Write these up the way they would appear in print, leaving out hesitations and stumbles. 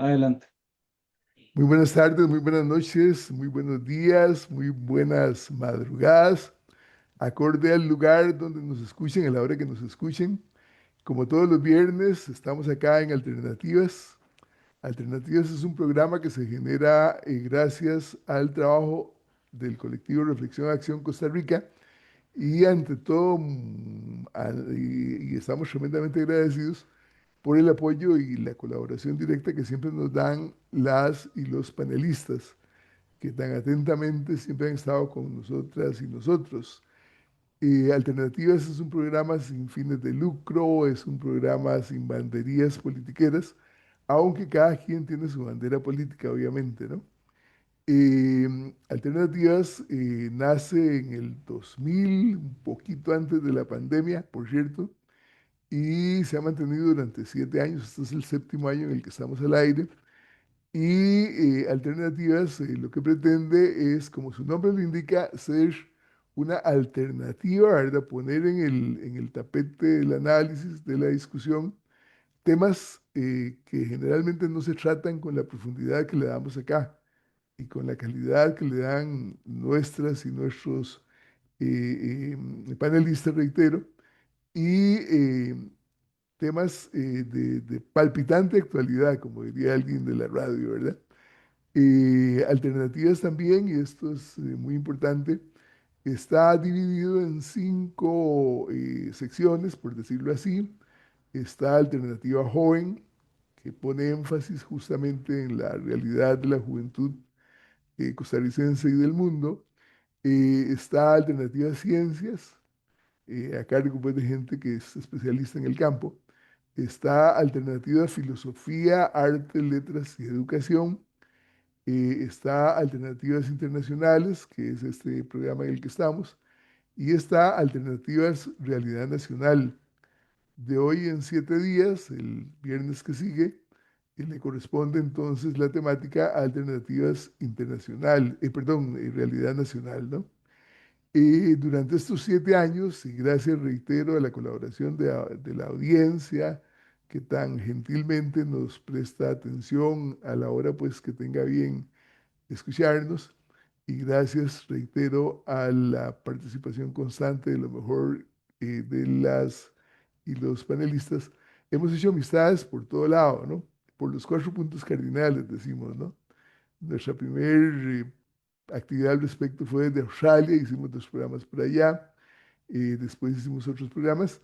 Adelante. Muy buenas tardes, muy buenas noches, muy buenos días, muy buenas madrugadas, acorde al lugar donde nos escuchen, a la hora que nos escuchen. Como todos los viernes, estamos acá en Alternativas. Alternativas es un programa que se genera gracias al trabajo del colectivo Reflexión Acción Costa Rica y ante todo, y estamos tremendamente agradecidos por el apoyo y la colaboración directa que siempre nos dan las y los panelistas, que tan atentamente siempre han estado con nosotras y nosotros. Alternativas es un programa sin fines de lucro, es un programa sin banderías politiqueras, aunque cada quien tiene su bandera política, obviamente, ¿no? Alternativas nace en el 2000, un poquito antes de la pandemia, por cierto, y se ha mantenido durante 7 años. Este es el séptimo año en el que estamos al aire. Y Alternativas lo que pretende es, como su nombre lo indica, ser una alternativa, ¿verdad? Poner en el tapete del análisis, de la discusión, temas que generalmente no se tratan con la profundidad que le damos acá y con la calidad que le dan nuestras y nuestros panelistas, reitero, y temas de palpitante actualidad, como diría alguien de la radio, ¿verdad? Alternativas también, y esto es muy importante, está dividido en cinco secciones, por decirlo así. Está Alternativa Joven, que pone énfasis justamente en la realidad de la juventud costarricense y del mundo. Está Alternativa Ciencias, a cargo pues, de gente que es especialista en el campo. Está Alternativa Filosofía, Arte, Letras y Educación. Está Alternativas Internacionales, que es este programa en el que estamos. Y está Alternativas Realidad Nacional. De hoy en 7 días, el viernes que sigue, le corresponde entonces la temática Alternativas Internacional, perdón, Realidad Nacional, ¿no? Durante estos 7 años, y gracias, reitero, a la colaboración de la audiencia que tan gentilmente nos presta atención a la hora pues que tenga bien escucharnos, y gracias, reitero, a la participación constante de lo mejor de las y los panelistas, hemos hecho amistades por todo lado, ¿no? Por los 4 puntos cardinales, decimos, ¿no? Nuestra primera actividad al respecto fue desde Australia, hicimos 2 programas por allá, después hicimos otros programas,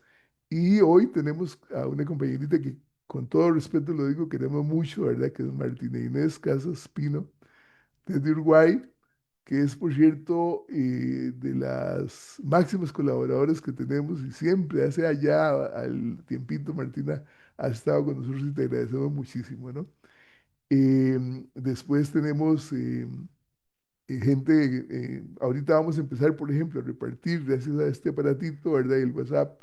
y hoy tenemos a una compañerita que, con todo respeto lo digo, queremos mucho, ¿verdad? Que es Martina Inés Casas Pino, desde Uruguay, que es, por cierto, de las máximas colaboradoras que tenemos y siempre, hace allá al tiempito, Martina, ha estado con nosotros y te agradecemos muchísimo, ¿no? Después tenemos gente, ahorita vamos a empezar, por ejemplo, a repartir, gracias a este aparatito, ¿verdad? Y el WhatsApp,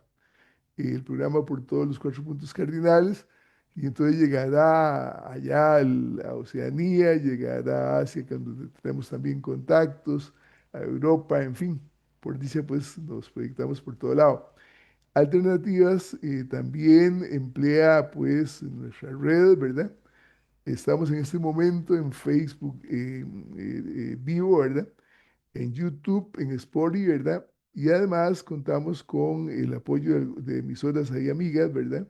el programa por todos los 4 puntos cardinales, y entonces llegará allá a Oceanía, llegará a Asia, donde tenemos también contactos, a Europa, en fin, por dicha, pues nos proyectamos por todo lado. Alternativas también emplea, pues, nuestra red, ¿verdad? Estamos en este momento en Facebook vivo, ¿verdad? En YouTube, en Spotify, ¿verdad? Y además contamos con el apoyo de emisoras ahí amigas, ¿verdad?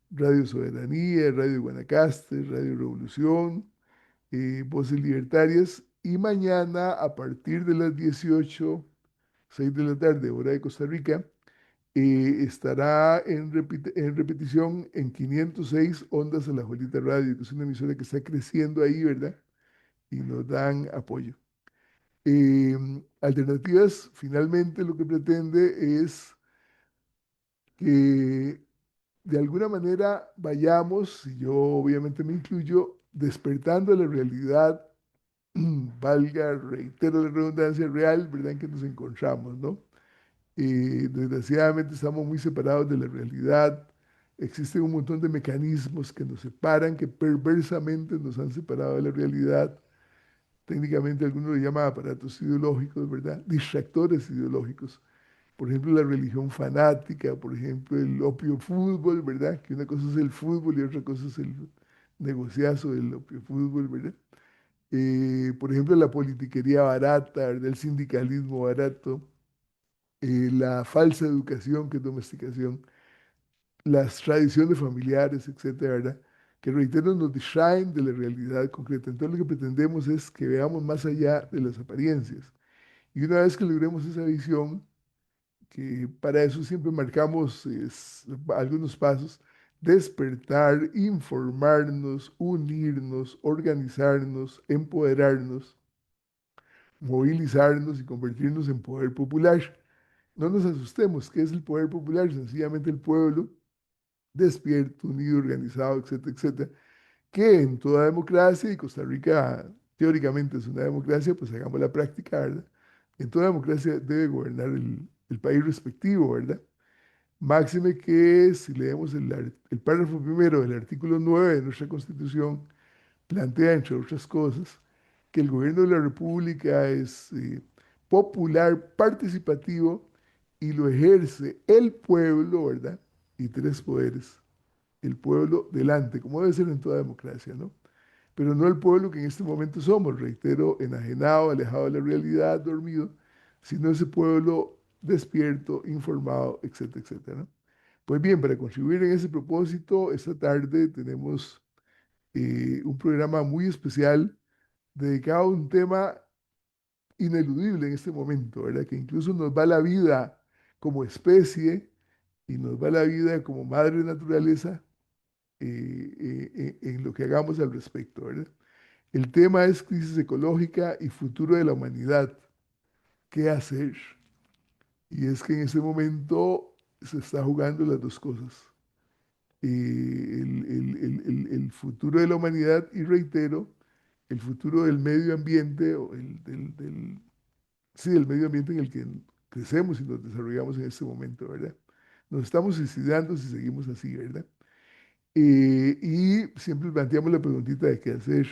Radio Soberanía, Radio Guanacaste, Radio Revolución, Voces Libertarias. Y mañana, a partir de las 18, 6 de la tarde, hora de Costa Rica, estará en repetición en 506 Ondas a la Juelita Radio, que es una emisora que está creciendo ahí, ¿verdad? Y nos dan apoyo. Alternativas, finalmente, lo que pretende es que de alguna manera vayamos, y yo obviamente me incluyo, despertando la realidad, valga, reitero la redundancia real, ¿verdad? En que nos encontramos, ¿no? Desgraciadamente estamos muy separados de la realidad. Existen un montón de mecanismos que nos separan, que perversamente nos han separado de la realidad. Técnicamente algunos lo llaman aparatos ideológicos, ¿verdad? Distractores ideológicos. Por ejemplo, la religión fanática, por ejemplo, el opio fútbol, ¿verdad? Que una cosa es el fútbol y otra cosa es negociazo del fútbol, ¿verdad? Por ejemplo, la politiquería barata, ¿verdad? El sindicalismo barato, la falsa educación, que es domesticación, las tradiciones familiares, etcétera, ¿verdad? Que reitero, nos distraen de la realidad concreta. Entonces, lo que pretendemos es que veamos más allá de las apariencias. Y una vez que logremos esa visión, que para eso siempre marcamos algunos pasos: despertar, informarnos, unirnos, organizarnos, empoderarnos, movilizarnos y convertirnos en poder popular. No nos asustemos. ¿Qué es el poder popular? Sencillamente el pueblo despierto, unido, organizado, etcétera, etcétera, que en toda democracia, y Costa Rica teóricamente es una democracia, pues hagamos la práctica, ¿verdad? En toda democracia debe gobernar el país respectivo, ¿verdad? Máxime que si leemos el párrafo primero del artículo 9 de nuestra Constitución, plantea, entre otras cosas, que el gobierno de la República es popular, participativo, y lo ejerce el pueblo, ¿verdad? Y tres poderes: el pueblo delante, como debe ser en toda democracia, ¿no? Pero no el pueblo que en este momento somos, reitero, enajenado, alejado de la realidad, dormido, sino ese pueblo despierto, informado, etcétera, etcétera, ¿no? Pues bien, para contribuir en ese propósito, esta tarde tenemos un programa muy especial dedicado a un tema ineludible en este momento, ¿verdad? Que incluso nos va la vida como especie y nos va la vida como madre naturaleza en lo que hagamos al respecto, ¿verdad? El tema es crisis ecológica y futuro de la humanidad. ¿Qué hacer? Y es que en ese momento se está jugando las dos cosas. El futuro de la humanidad, y reitero, el futuro del medio ambiente, o sí, del medio ambiente en el que crecemos y nos desarrollamos en este momento, ¿verdad? Nos estamos suicidando si seguimos así, ¿verdad? Y siempre planteamos la preguntita de qué hacer.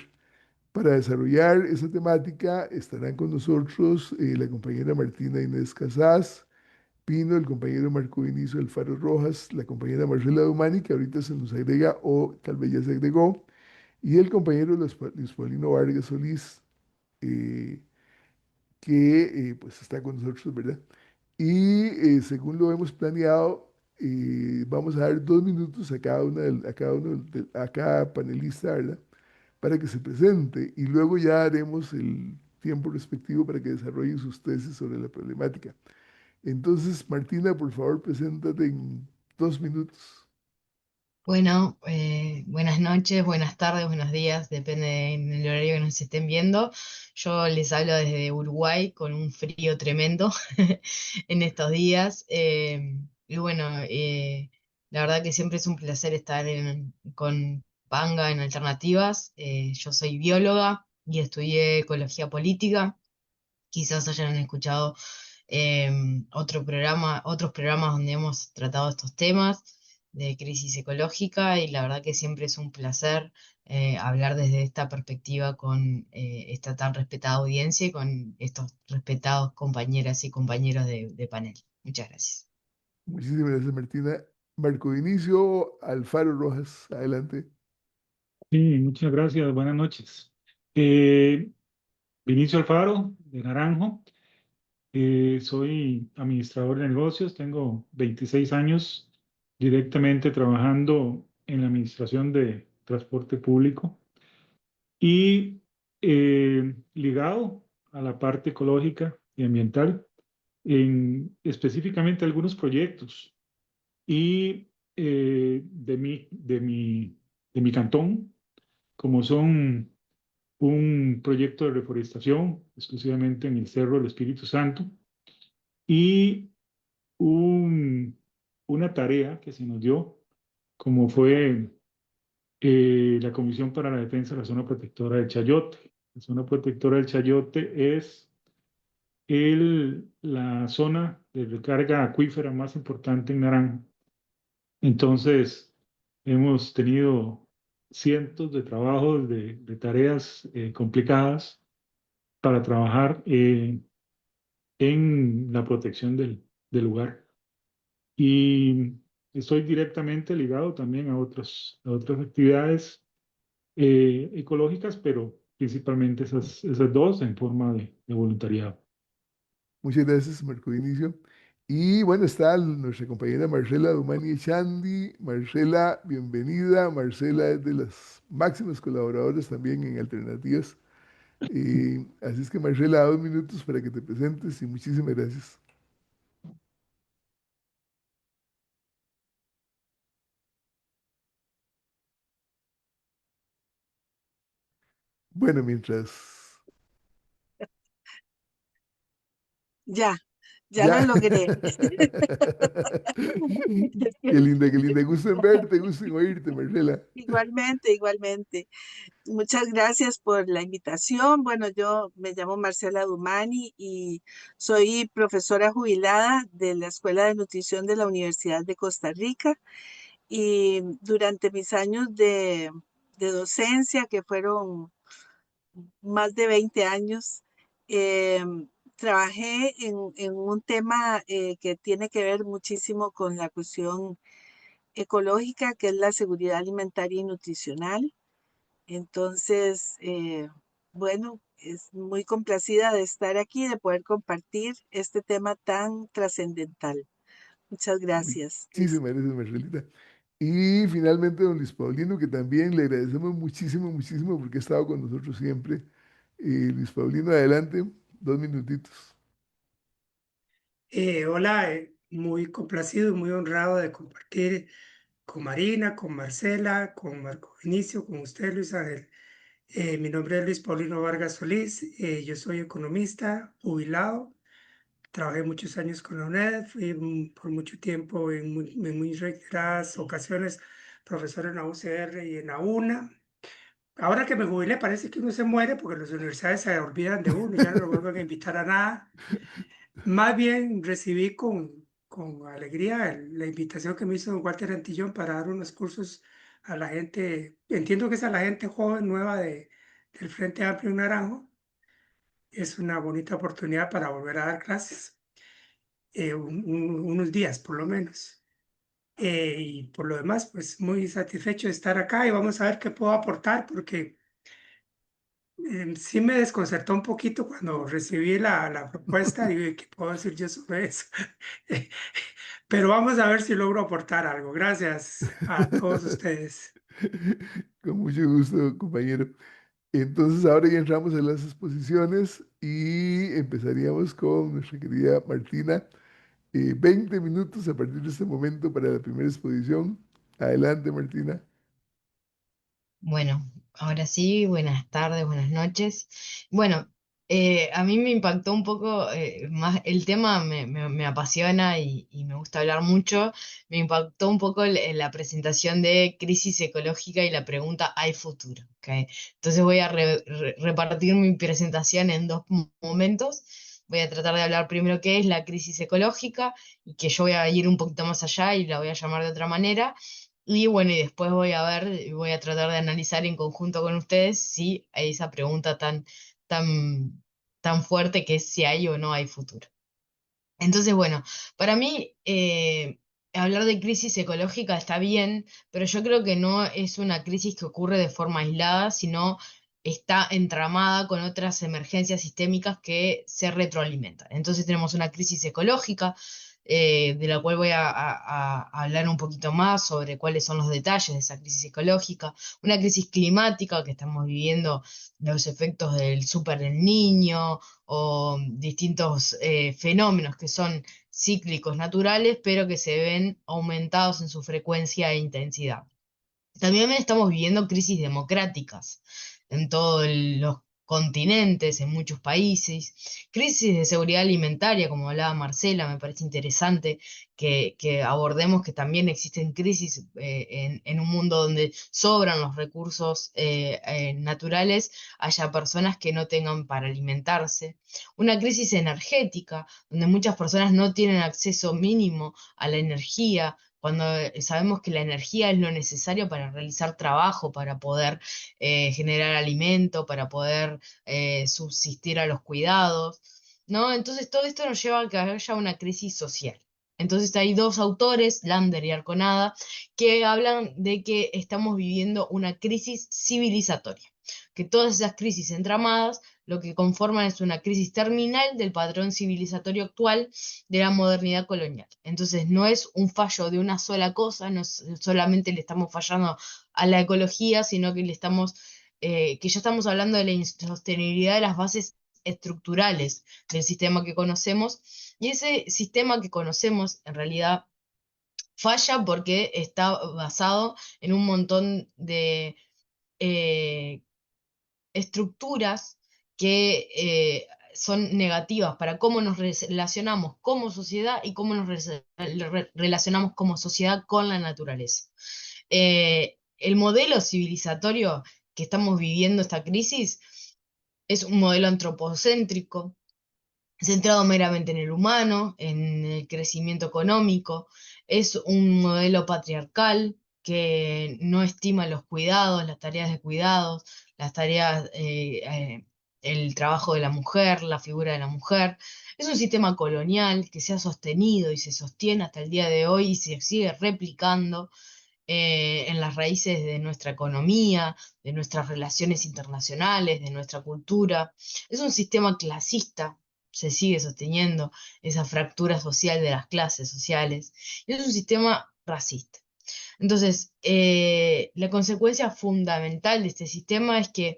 Para desarrollar esa temática estarán con nosotros la compañera Martina Inés Casás Pino, el compañero Marco Vinicio Alfaro Rojas, la compañera Marcela Dumani, que ahorita se nos agrega o tal vez ya se agregó, y el compañero Luis Paulino Vargas Solís, eh, que pues está con nosotros, ¿verdad? Y según lo hemos planeado, vamos a dar 2 minutos a a cada panelista, ¿verdad? Para que se presente, y luego ya haremos el tiempo respectivo para que desarrollen sus tesis sobre la problemática. Entonces, Martina, por favor, preséntate en 2 minutos. Bueno, buenas noches, buenas tardes, buenos días, depende del horario que nos estén viendo. Yo les hablo desde Uruguay con un frío tremendo en estos días. Y bueno, la verdad que siempre es un placer estar con Panga en Alternativas. Yo soy bióloga y estudié ecología política. Quizás hayan escuchado otros programas donde hemos tratado estos temas de crisis ecológica y la verdad que siempre es un placer hablar desde esta perspectiva con esta tan respetada audiencia y con estos respetados compañeras y compañeros de panel. Muchas gracias. Muchísimas gracias, Martina. Marco Inicio Alfaro Rojas, adelante. Sí, muchas gracias. Buenas noches. Eh, Vinicio Alfaro, de Naranjo. Soy administrador de negocios. Tengo 26 años directamente trabajando en la administración de transporte público y ligado a la parte ecológica y ambiental en específicamente algunos proyectos y de mi cantón, como son un proyecto de reforestación exclusivamente en el Cerro del Espíritu Santo y un- una tarea que se nos dio, como fue la Comisión para la Defensa de la Zona Protectora del Chayote. La zona protectora del Chayote es la zona de recarga acuífera más importante en Naranjo. Entonces, hemos tenido cientos de trabajos, de tareas complicadas para trabajar en la protección del lugar. Y estoy directamente ligado también a otras actividades ecológicas, pero principalmente esas dos en forma de voluntariado. Muchas gracias, Marco Inicio. Y bueno, está nuestra compañera Marcela Dumani Echandi. Marcela, bienvenida. Marcela es de las máximas colaboradoras también en Alternativas. Así es que Marcela, 2 minutos para que te presentes y muchísimas gracias. Bueno, mientras... Ya, ya lo Ya. logré. Qué linda, qué linda. Gusto en verte, gusto en oírte, Marcela. Igualmente, igualmente. Muchas gracias por la invitación. Bueno, yo me llamo Marcela Dumani y soy profesora jubilada de la Escuela de Nutrición de la Universidad de Costa Rica. Y durante mis años de docencia, que fueron más de 20 años, trabajé en un tema que tiene que ver muchísimo con la cuestión ecológica, que es la seguridad alimentaria y nutricional. Entonces, bueno, es muy complacida de estar aquí, de poder compartir este tema tan trascendental. Muchas gracias, Luis. Muchísimas gracias, Marcelita. Y finalmente, don Luis Paulino, que también le agradecemos muchísimo, muchísimo porque ha estado con nosotros siempre. Luis Paulino, adelante, 2 minutitos. Hola, muy complacido y muy honrado de compartir con Marina, con Marcela, con Marco Vinicio, con usted, Luis Ángel. Mi nombre es Luis Paulino Vargas Solís, yo soy economista jubilado, trabajé muchos años con la UNED, fui por mucho tiempo en muy reiteradas ocasiones profesor en la UCR y en la UNA. Ahora que me jubilé parece que uno se muere porque las universidades se olvidan de uno, ya no lo vuelven a invitar a nada. Más bien recibí con alegría la invitación que me hizo don Walter Antillón para dar unos cursos a la gente, entiendo que es a la gente joven nueva del Frente Amplio en Naranjo. Es una bonita oportunidad para volver a dar clases, unos días por lo menos. Y por lo demás, pues muy satisfecho de estar acá y vamos a ver qué puedo aportar porque sí me desconcertó un poquito cuando recibí la propuesta. Digo, ¿qué puedo decir yo sobre eso? Pero vamos a ver si logro aportar algo. Gracias a todos ustedes. Con mucho gusto, compañero. Entonces, ahora ya entramos en las exposiciones y empezaríamos con nuestra querida Martina. 20 minutos a partir de este momento para la primera exposición. Adelante, Martina. Bueno, ahora sí, buenas tardes, buenas noches. Bueno, a mí me impactó un poco más, el tema me apasiona y me gusta hablar mucho. Me impactó un poco la presentación de crisis ecológica y la pregunta, ¿hay futuro? ¿Ok? Entonces voy a repartir mi presentación en dos momentos. Voy a tratar de hablar primero qué es la crisis ecológica y que yo voy a ir un poquito más allá y la voy a llamar de otra manera. Y bueno, y después voy a ver, voy a tratar de analizar en conjunto con ustedes si hay esa pregunta tan, tan fuerte que es si hay o no hay futuro. Entonces, bueno, para mí hablar de crisis ecológica está bien, pero yo creo que no es una crisis que ocurre de forma aislada, sino está entramada con otras emergencias sistémicas que se retroalimentan. Entonces tenemos una crisis ecológica, de la cual voy a hablar un poquito más sobre cuáles son los detalles de esa crisis ecológica, una crisis climática que estamos viviendo los efectos del super El Niño, o distintos fenómenos que son cíclicos naturales, pero que se ven aumentados en su frecuencia e intensidad. También estamos viviendo crisis democráticas en todos los continentes, en muchos países, crisis de seguridad alimentaria, como hablaba Marcela, me parece interesante que abordemos que también existen crisis en un mundo donde sobran los recursos naturales, haya personas que no tengan para alimentarse. Una crisis energética, donde muchas personas no tienen acceso mínimo a la energía, cuando sabemos que la energía es lo necesario para realizar trabajo, para poder generar alimento, para poder subsistir a los cuidados, ¿no? Entonces todo esto nos lleva a que haya una crisis social. Entonces hay dos autores, Lander y Arconada, que hablan de que estamos viviendo una crisis civilizatoria, que todas esas crisis entramadas lo que conforman es una crisis terminal del patrón civilizatorio actual de la modernidad colonial. Entonces no es un fallo de una sola cosa, no solamente le estamos fallando a la ecología, sino que que ya estamos hablando de la insostenibilidad de las bases estructurales del sistema que conocemos, y ese sistema que conocemos en realidad falla porque está basado en un montón de eh, estructuras que son negativas para cómo nos relacionamos como sociedad y cómo nos relacionamos como sociedad con la naturaleza. El modelo civilizatorio que estamos viviendo esta crisis es un modelo antropocéntrico, centrado meramente en el humano, en el crecimiento económico. Es un modelo patriarcal que no estima los cuidados, las tareas de cuidados, las tareas, el trabajo de la mujer, la figura de la mujer. Es un sistema colonial que se ha sostenido y se sostiene hasta el día de hoy y se sigue replicando en las raíces de nuestra economía, de nuestras relaciones internacionales, de nuestra cultura. Es un sistema clasista, se sigue sosteniendo esa fractura social de las clases sociales, y es un sistema racista. Entonces, la consecuencia fundamental de este sistema es que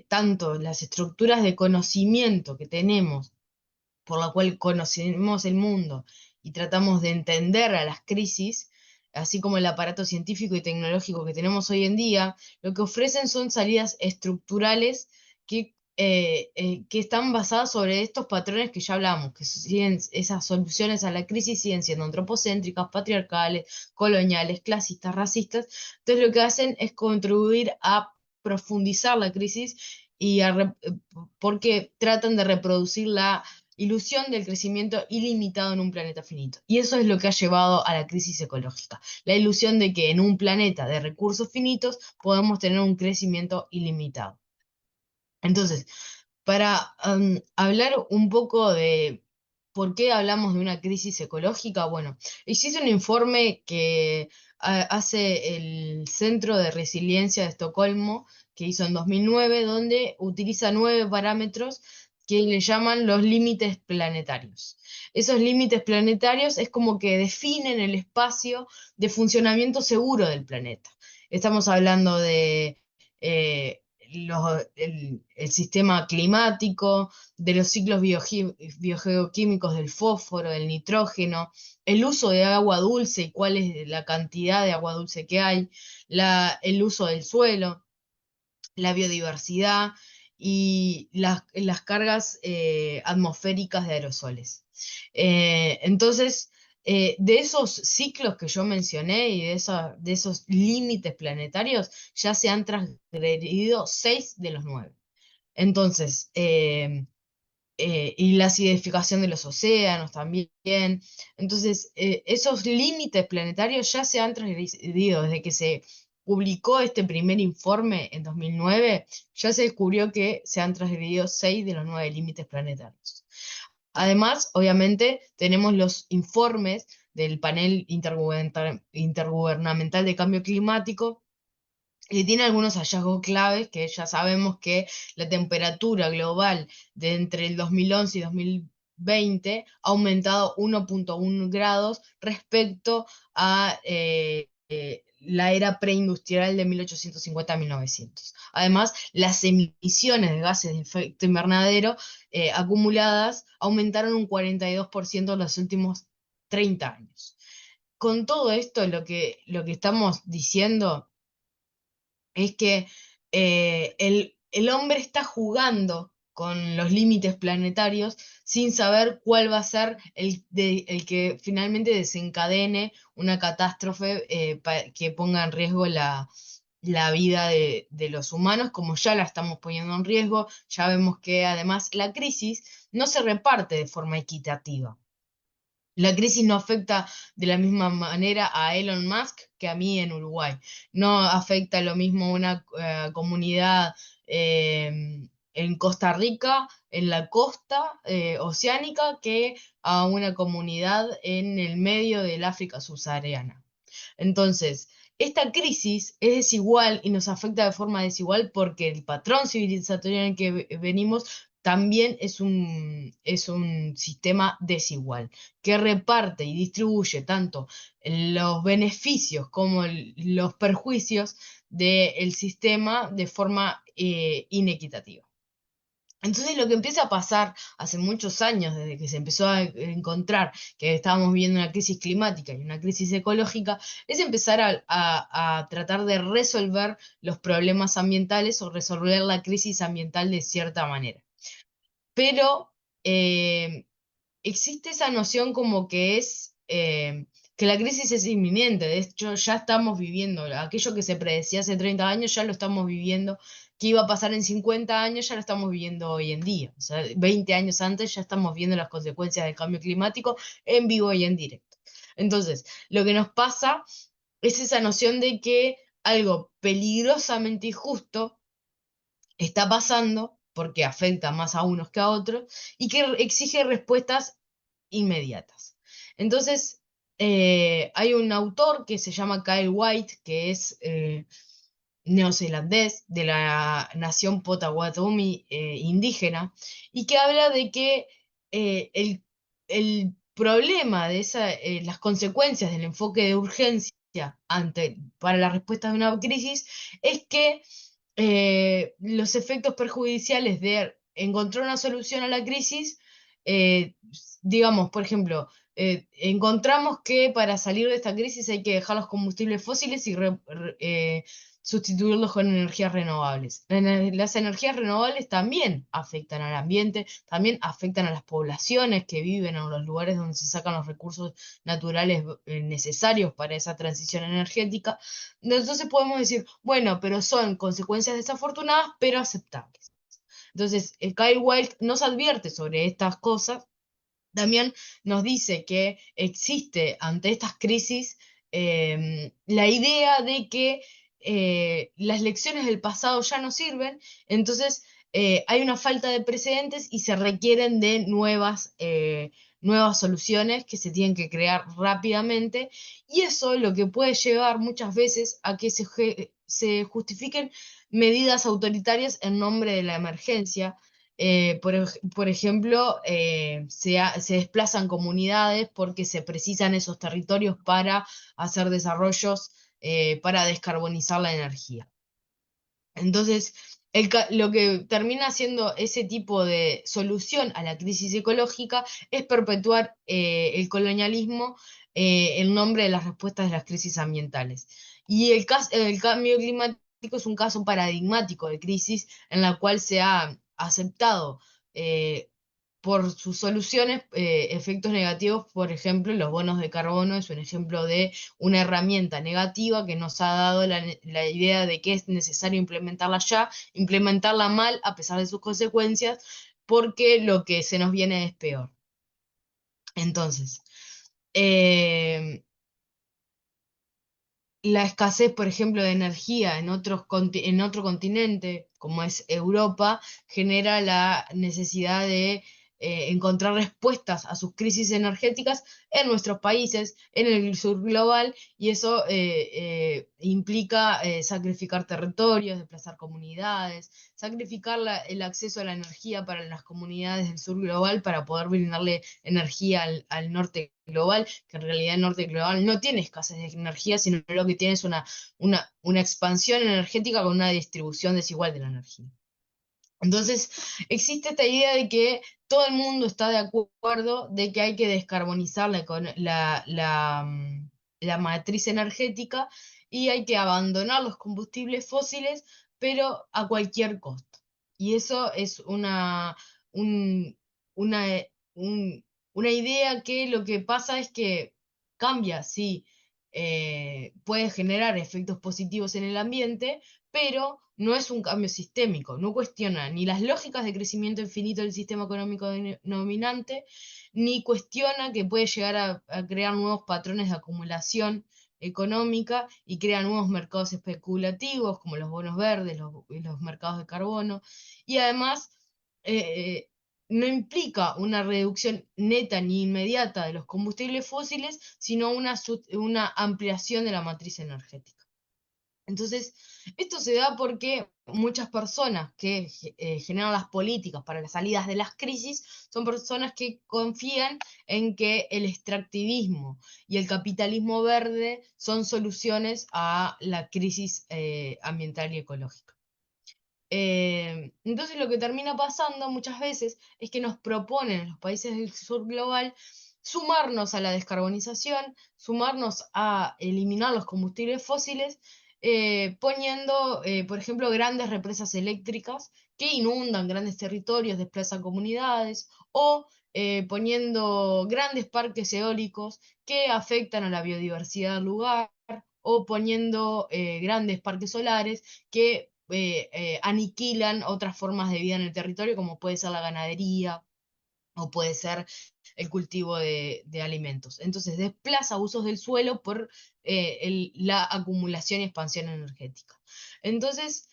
tanto las estructuras de conocimiento que tenemos, por la cual conocemos el mundo y tratamos de entender a las crisis, así como el aparato científico y tecnológico que tenemos hoy en día, lo que ofrecen son salidas estructurales que están basadas sobre estos patrones que ya hablamos, que esas soluciones a la crisis siguen siendo antropocéntricas, patriarcales, coloniales, clasistas, racistas. Entonces lo que hacen es contribuir a profundizar la crisis porque tratan de reproducir la ilusión del crecimiento ilimitado en un planeta finito. Y eso es lo que ha llevado a la crisis ecológica, la ilusión de que en un planeta de recursos finitos podemos tener un crecimiento ilimitado. Entonces, para hablar un poco de por qué hablamos de una crisis ecológica, bueno, existe un informe que hace el Centro de Resiliencia de Estocolmo, que hizo en 2009, donde utiliza 9 parámetros que le llaman los límites planetarios. Esos límites planetarios es como que definen el espacio de funcionamiento seguro del planeta. Estamos hablando de el sistema climático, de los ciclos biogeoquímicos del fósforo, del nitrógeno, el uso de agua dulce y cuál es la cantidad de agua dulce que hay, el uso del suelo, la biodiversidad y las cargas atmosféricas de aerosoles. Entonces, de esos ciclos que yo mencioné y de esos límites planetarios, ya se han transgredido 6 de los 9. Entonces, y la acidificación de los océanos también. Entonces, esos límites planetarios ya se han transgredido desde que se publicó este primer informe en 2009, ya se descubrió que se han transgredido 6 de los 9 límites planetarios. Además, obviamente, tenemos los informes del panel intergubernamental de cambio climático, que tiene algunos hallazgos claves, que ya sabemos que la temperatura global de entre el 2011 y 2020 ha aumentado 1,1 grados respecto a la era preindustrial de 1850 a 1900. Además, las emisiones de gases de efecto invernadero acumuladas aumentaron un 42% en los últimos 30 años. Con todo esto, lo que estamos diciendo es que el hombre está jugando con los límites planetarios sin saber cuál va a ser el que finalmente desencadene una catástrofe que ponga en riesgo la vida de los humanos, como ya la estamos poniendo en riesgo. Ya vemos que además la crisis no se reparte de forma equitativa. La crisis no afecta de la misma manera a Elon Musk que a mí en Uruguay. No afecta lo mismo a una comunidad en en Costa Rica, en la costa oceánica, que a una comunidad en el medio del África subsahariana. Entonces, esta crisis es desigual y nos afecta de forma desigual porque el patrón civilizatorio en el que venimos también es un sistema desigual, que reparte y distribuye tanto los beneficios como los perjuicios del sistema de forma inequitativa. Entonces lo que empieza a pasar hace muchos años, desde que se empezó a encontrar que estábamos viviendo una crisis climática y una crisis ecológica, es empezar a tratar de resolver los problemas ambientales o resolver la crisis ambiental de cierta manera. Pero existe esa noción como que la crisis es inminente. De hecho, ya estamos viviendo aquello que se predecía hace 30 años, ya lo estamos viviendo, que iba a pasar en 50 años, ya lo estamos viviendo hoy en día. O sea, 20 años antes ya estamos viendo las consecuencias del cambio climático en vivo y en directo. Entonces, lo que nos pasa es esa noción de que algo peligrosamente injusto está pasando porque afecta más a unos que a otros y que exige respuestas inmediatas. Entonces, hay un autor que se llama Kyle White, que es neozelandés de la nación Potawatomi indígena, y que habla de que el problema de las consecuencias del enfoque de urgencia para la respuesta de una crisis es que los efectos perjudiciales de encontrar una solución a la crisis, eh, digamos, por ejemplo, encontramos que para salir de esta crisis hay que dejar los combustibles fósiles y sustituirlos con energías renovables. Las energías renovables también afectan al ambiente, también afectan a las poblaciones que viven en los lugares donde se sacan los recursos naturales necesarios para esa transición energética. Entonces podemos decir, bueno, pero son consecuencias desafortunadas, pero aceptables. Entonces, Kyle Wilde nos advierte sobre estas cosas. También nos dice que existe ante estas crisis la idea de que las lecciones del pasado ya no sirven, entonces hay una falta de precedentes y se requieren de nuevas soluciones que se tienen que crear rápidamente, y eso lo que puede llevar muchas veces a que se justifiquen medidas autoritarias en nombre de la emergencia. Por ejemplo, se desplazan comunidades porque se precisan esos territorios para hacer desarrollos para descarbonizar la energía. Entonces, lo que termina siendo ese tipo de solución a la crisis ecológica es perpetuar el colonialismo en nombre de las respuestas de las crisis ambientales. Y el cambio climático es un caso paradigmático de crisis en la cual se ha aceptado eh, por sus soluciones efectos negativos. Por ejemplo, los bonos de carbono es un ejemplo de una herramienta negativa que nos ha dado la idea de que es necesario implementarla ya, implementarla mal a pesar de sus consecuencias, porque lo que se nos viene es peor. Entonces, eh, la escasez, por ejemplo, de energía en otro continente, como es Europa, genera la necesidad de encontrar respuestas a sus crisis energéticas en nuestros países, en el sur global, y eso implica sacrificar territorios, desplazar comunidades, sacrificar el acceso a la energía para las comunidades del sur global para poder brindarle energía al norte global, que en realidad el norte global no tiene escasez de energía, sino lo que tiene es una expansión energética con una distribución desigual de la energía. Entonces, existe esta idea de que todo el mundo está de acuerdo de que hay que descarbonizar la matriz energética y hay que abandonar los combustibles fósiles, pero a cualquier costo. Y eso es un- una, una idea que lo que pasa es que cambia, sí, puede generar efectos positivos en el ambiente, pero no es un cambio sistémico, no cuestiona ni las lógicas de crecimiento infinito del sistema económico dominante, ni cuestiona que puede llegar a crear nuevos patrones de acumulación económica y crea nuevos mercados especulativos como los bonos verdes, los mercados de carbono, y además eh, no implica una reducción neta ni inmediata de los combustibles fósiles, sino una ampliación de la matriz energética. Entonces, esto se da porque muchas personas que generan las políticas para las salidas de las crisis son personas que confían en que el extractivismo y el capitalismo verde son soluciones a la crisis ambiental y ecológica. Entonces lo que termina pasando muchas veces es que nos proponen los países del sur global sumarnos a la descarbonización, sumarnos a eliminar los combustibles fósiles, poniendo, por ejemplo, grandes represas eléctricas que inundan grandes territorios, desplazan comunidades, o poniendo grandes parques eólicos que afectan a la biodiversidad del lugar, o poniendo grandes parques solares que aniquilan otras formas de vida en el territorio, como puede ser la ganadería o puede ser el cultivo de alimentos. Entonces desplaza usos del suelo por la acumulación y expansión energética. Entonces,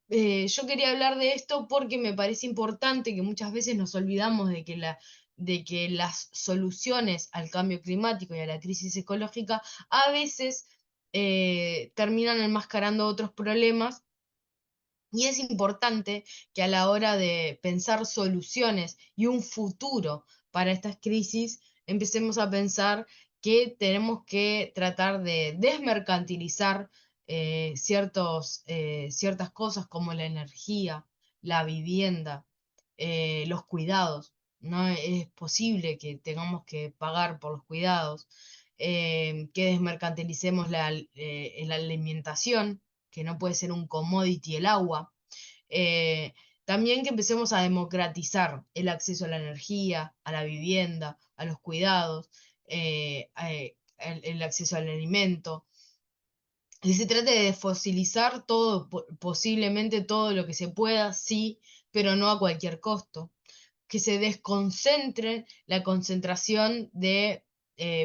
yo quería hablar de esto porque me parece importante que muchas veces nos olvidamos de que las soluciones al cambio climático y a la crisis ecológica a veces terminan enmascarando otros problemas, y es importante que a la hora de pensar soluciones y un futuro para estas crisis, empecemos a pensar que tenemos que tratar de desmercantilizar ciertas cosas como la energía, la vivienda, los cuidados. No es posible que tengamos que pagar por los cuidados, que desmercantilicemos la alimentación, que no puede ser un commodity el agua. Eh, También que empecemos a democratizar el acceso a la energía, a la vivienda, a los cuidados, el acceso al alimento. Que se trate de fosilizar todo, posiblemente todo lo que se pueda, sí, pero no a cualquier costo. Que se desconcentre la concentración de,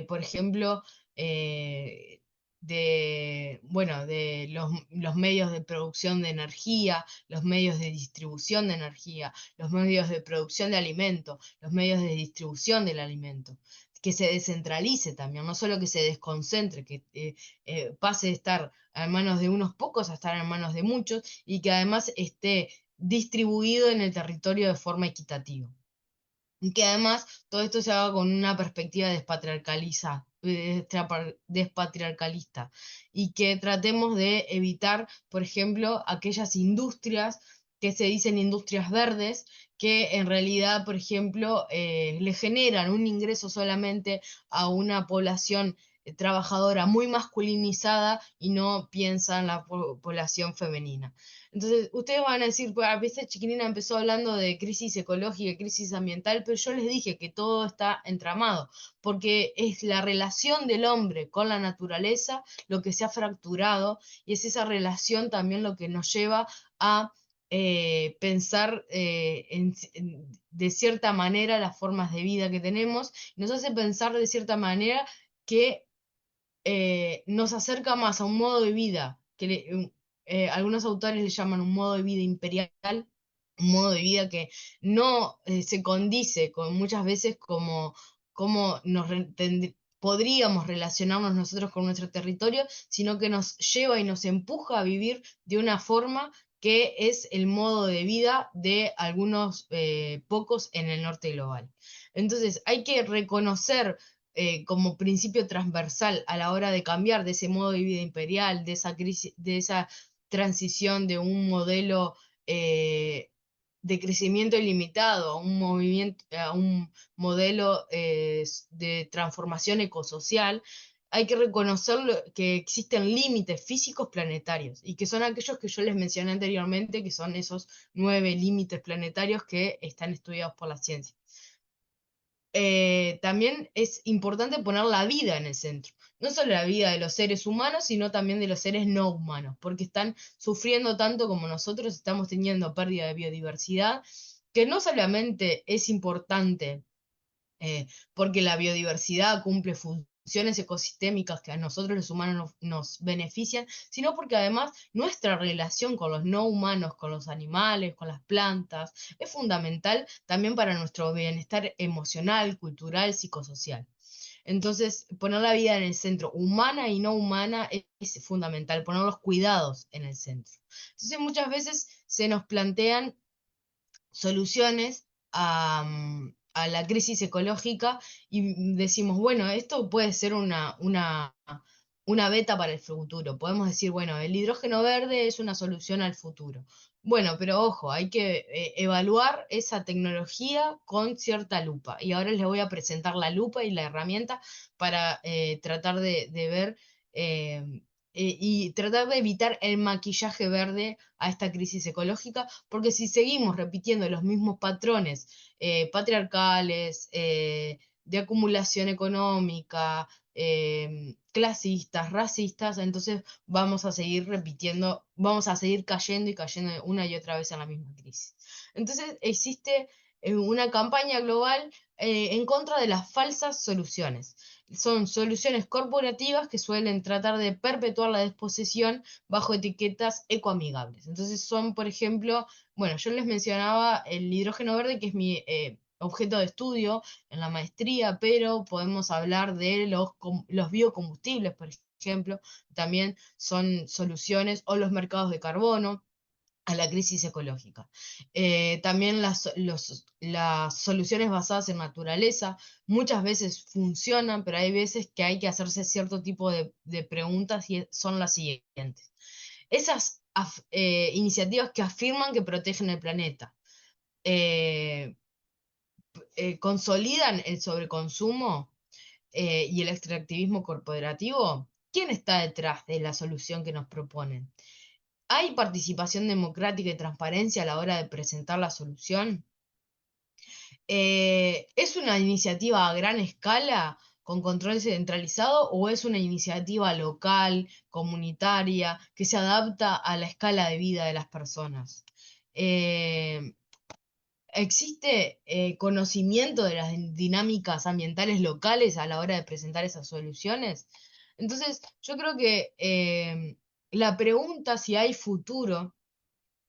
por ejemplo, eh, de los medios de producción de energía, los medios de distribución de energía, los medios de producción de alimento, los medios de distribución del alimento. Que se descentralice también, no solo que se desconcentre, que pase de estar en manos de unos pocos a estar en manos de muchos, y que además esté distribuido en el territorio de forma equitativa. Y que además todo esto se haga con una perspectiva despatriarcalista, y que tratemos de evitar, por ejemplo, aquellas industrias que se dicen industrias verdes, que en realidad, por ejemplo, le generan un ingreso solamente a una población trabajadora muy masculinizada y no piensa en la población femenina. Entonces, ustedes van a decir, pues a veces Chiquilina empezó hablando de crisis ecológica y crisis ambiental, pero yo les dije que todo está entramado, porque es la relación del hombre con la naturaleza lo que se ha fracturado, y es esa relación también lo que nos lleva a pensar de cierta manera las formas de vida que tenemos, y nos hace pensar de cierta manera que nos acerca más a un modo de vida algunos autores le llaman un modo de vida imperial, un modo de vida que no se condice con muchas veces como podríamos relacionarnos nosotros con nuestro territorio, sino que nos lleva y nos empuja a vivir de una forma que es el modo de vida de algunos pocos en el norte global. Entonces hay que reconocer como principio transversal a la hora de cambiar de ese modo de vida imperial, de esa crisis, de esa transición de un modelo de crecimiento ilimitado a un movimiento, a un modelo de transformación ecosocial. Hay que reconocer que existen límites físicos planetarios, y que son aquellos que yo les mencioné anteriormente, que son esos 9 límites planetarios que están estudiados por la ciencia. También es importante poner la vida en el centro. No solo la vida de los seres humanos, sino también de los seres no humanos, porque están sufriendo tanto como nosotros, estamos teniendo pérdida de biodiversidad, que no solamente es importante porque la biodiversidad cumple funciones funciones ecosistémicas que a nosotros los humanos nos benefician, sino porque además nuestra relación con los no humanos, con los animales, con las plantas, es fundamental también para nuestro bienestar emocional, cultural, psicosocial. Entonces, poner la vida en el centro, humana y no humana, es fundamental, poner los cuidados en el centro. Entonces, muchas veces se nos plantean soluciones a la crisis ecológica y decimos, bueno, esto puede ser una beta para el futuro. Podemos decir, bueno, el hidrógeno verde es una solución al futuro. Bueno, pero ojo, hay que evaluar esa tecnología con cierta lupa. Y ahora les voy a presentar la lupa y la herramienta para tratar de ver y tratar de evitar el maquillaje verde a esta crisis ecológica, porque si seguimos repitiendo los mismos patrones patriarcales, de acumulación económica, clasistas, racistas, entonces vamos a seguir repitiendo, vamos a seguir cayendo y cayendo una y otra vez en la misma crisis. Entonces existe una campaña global en contra de las falsas soluciones. Son soluciones corporativas que suelen tratar de perpetuar la disposición bajo etiquetas ecoamigables. Entonces son, por ejemplo, bueno, yo les mencionaba el hidrógeno verde, que es mi objeto de estudio en la maestría, pero podemos hablar de los biocombustibles, por ejemplo, también son soluciones, o los mercados de carbono a la crisis ecológica. También las soluciones basadas en naturaleza muchas veces funcionan, pero hay veces que hay que hacerse cierto tipo de preguntas y son las siguientes. Esas iniciativas que afirman que protegen el planeta, eh, consolidan el sobreconsumo y el extractivismo corporativo. ¿Quién está detrás de la solución que nos proponen? ¿Hay participación democrática y transparencia a la hora de presentar la solución? ¿Es una iniciativa a gran escala con control centralizado o es una iniciativa local, comunitaria, que se adapta a la escala de vida de las personas? Eh, ¿Existe conocimiento de las dinámicas ambientales locales a la hora de presentar esas soluciones? Entonces, yo creo que la pregunta si hay futuro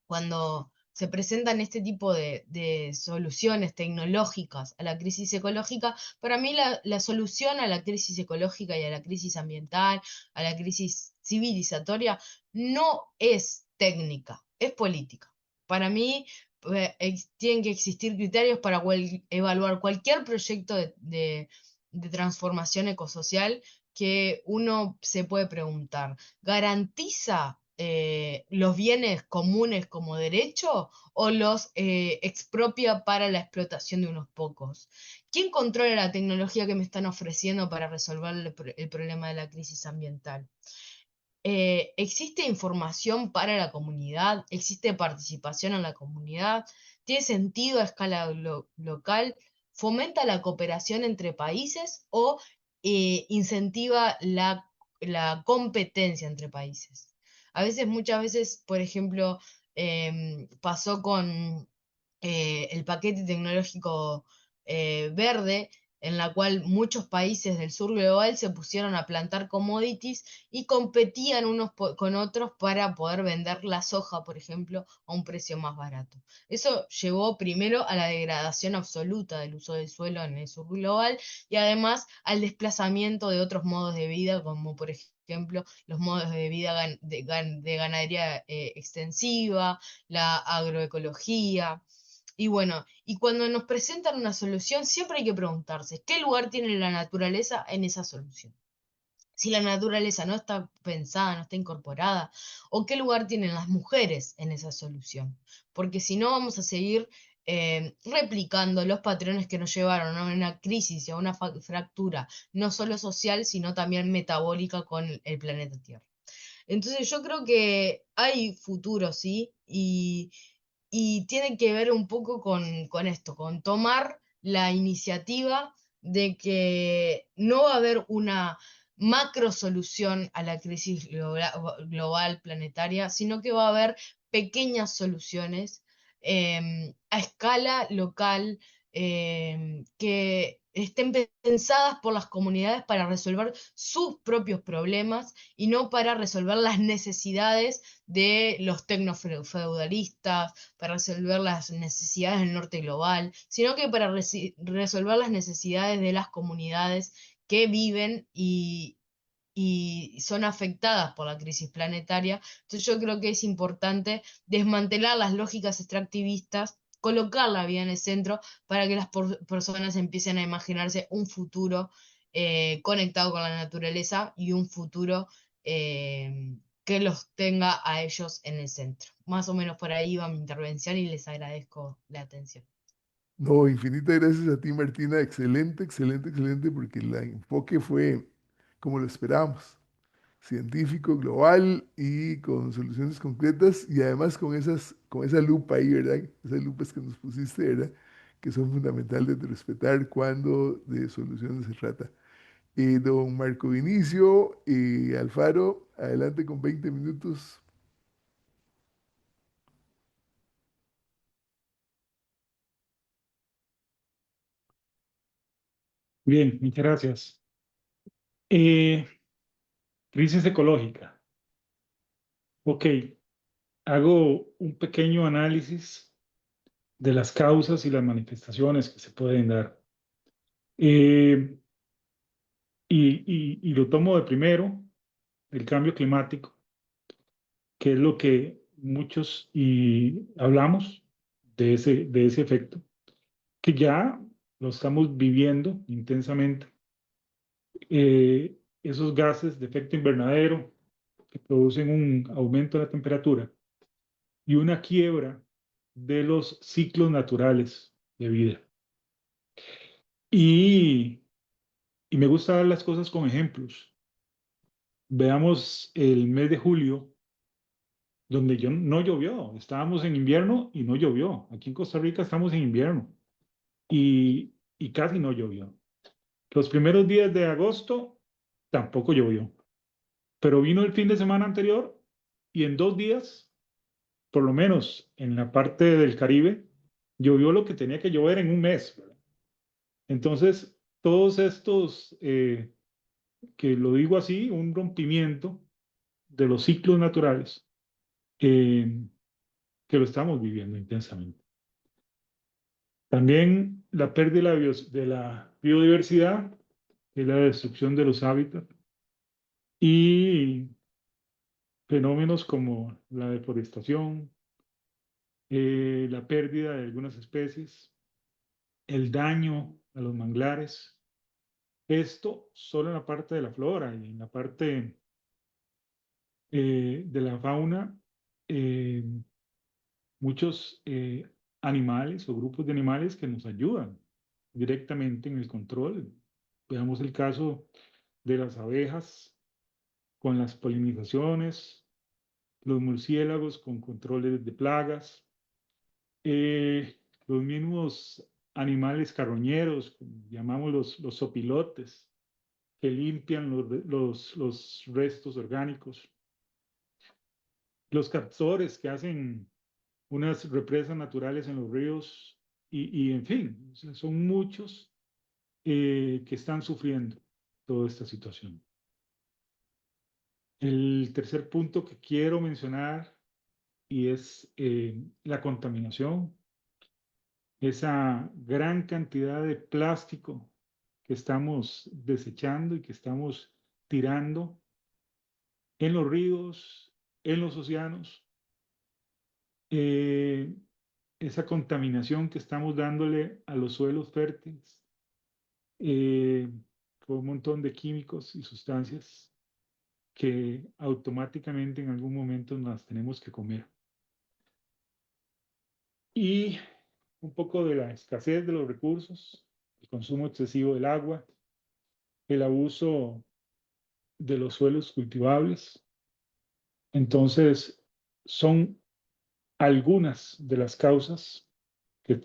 cuando se presentan este tipo de soluciones tecnológicas a la crisis ecológica, para mí la solución a la crisis ecológica y a la crisis ambiental, a la crisis civilizatoria, no es técnica, es política. Para mí tienen que existir criterios para evaluar cualquier proyecto de transformación ecosocial que uno se puede preguntar. ¿Garantiza los bienes comunes como derecho o los expropia para la explotación de unos pocos? ¿Quién controla la tecnología que me están ofreciendo para resolver el problema de la crisis ambiental? ¿Existe información para la comunidad? ¿Existe participación en la comunidad? ¿Tiene sentido a escala local? ¿Fomenta la cooperación entre países o incentiva la competencia entre países? Muchas veces, por ejemplo, pasó con el paquete tecnológico verde, en la cual muchos países del sur global se pusieron a plantar commodities y competían unos con otros para poder vender la soja, por ejemplo, a un precio más barato. Eso llevó primero a la degradación absoluta del uso del suelo en el sur global y además al desplazamiento de otros modos de vida, como por ejemplo los modos de vida de ganadería extensiva, la agroecología. Y bueno, y cuando nos presentan una solución, siempre hay que preguntarse, ¿qué lugar tiene la naturaleza en esa solución? Si la naturaleza no está pensada, no está incorporada, o qué lugar tienen las mujeres en esa solución. Porque si no, vamos a seguir replicando los patrones que nos llevaron a una crisis y a una fractura, no solo social, sino también metabólica con el planeta Tierra. Entonces yo creo que hay futuro, ¿sí? Y tiene que ver un poco con esto, con tomar la iniciativa de que no va a haber una macro solución a la crisis global planetaria, sino que va a haber pequeñas soluciones a escala local que estén pensadas por las comunidades para resolver sus propios problemas y no para resolver las necesidades de los tecnofeudalistas, para resolver las necesidades del norte global, sino que para resolver las necesidades de las comunidades que viven y son afectadas por la crisis planetaria. Entonces yo creo que es importante desmantelar las lógicas extractivistas, colocar la vida en el centro para que las personas empiecen a imaginarse un futuro conectado con la naturaleza y un futuro que los tenga a ellos en el centro. Más o menos por ahí va mi intervención y les agradezco la atención. No, infinitas gracias a ti, Martina. Excelente, excelente, excelente, porque el enfoque fue como lo esperábamos. Científico, global y con soluciones concretas y además con esa lupa ahí, ¿verdad? Esas lupas que nos pusiste, ¿verdad? Que son fundamentales de respetar cuando de soluciones se trata. Don Marco Vinicio Alfaro, adelante con 20 minutos. Bien, muchas gracias. Crisis ecológica. Ok, hago un pequeño análisis de las causas y las manifestaciones que se pueden dar. Eh, y lo tomo de primero, el cambio climático, que es lo que muchos y hablamos de ese efecto, que ya lo estamos viviendo intensamente. Esos gases de efecto invernadero que producen un aumento de la temperatura y una quiebra de los ciclos naturales de vida. Y, y me gusta dar las cosas con ejemplos. Veamos el mes de julio, donde no llovió. Estábamos en invierno y no llovió. Aquí en Costa Rica estamos en invierno y casi no llovió. Los primeros días de agosto tampoco llovió. Pero vino el fin de semana anterior y en 2 días, por lo menos en la parte del Caribe, llovió lo que tenía que llover en un mes, ¿verdad? Entonces, todos estos, que lo digo así, un rompimiento de los ciclos naturales, eh, que lo estamos viviendo intensamente. También la pérdida de la biodiversidad, que es la destrucción de los hábitats, y fenómenos como la deforestación, la pérdida de algunas especies, el daño a los manglares. Esto solo en la parte de la flora y en la parte de la fauna, eh, muchos animales o grupos de animales que nos ayudan directamente en el control. Veamos el caso de las abejas con las polinizaciones, los murciélagos con controles de plagas, eh, los mismos animales carroñeros, como llamamos los zopilotes, que limpian los restos orgánicos, los castores que hacen unas represas naturales en los ríos y en fin, o sea, son muchos que están sufriendo toda esta situación. El tercer punto que quiero mencionar y es la contaminación, esa gran cantidad de plástico que estamos desechando y que estamos tirando en los ríos, en los océanos, esa contaminación que estamos dándole a los suelos fértiles, con un montón de químicos y sustancias que automáticamente en algún momento nos tenemos que comer. Y un poco de la escasez de los recursos, el consumo excesivo del agua, el abuso de los suelos cultivables. Entonces, son algunas de las causas que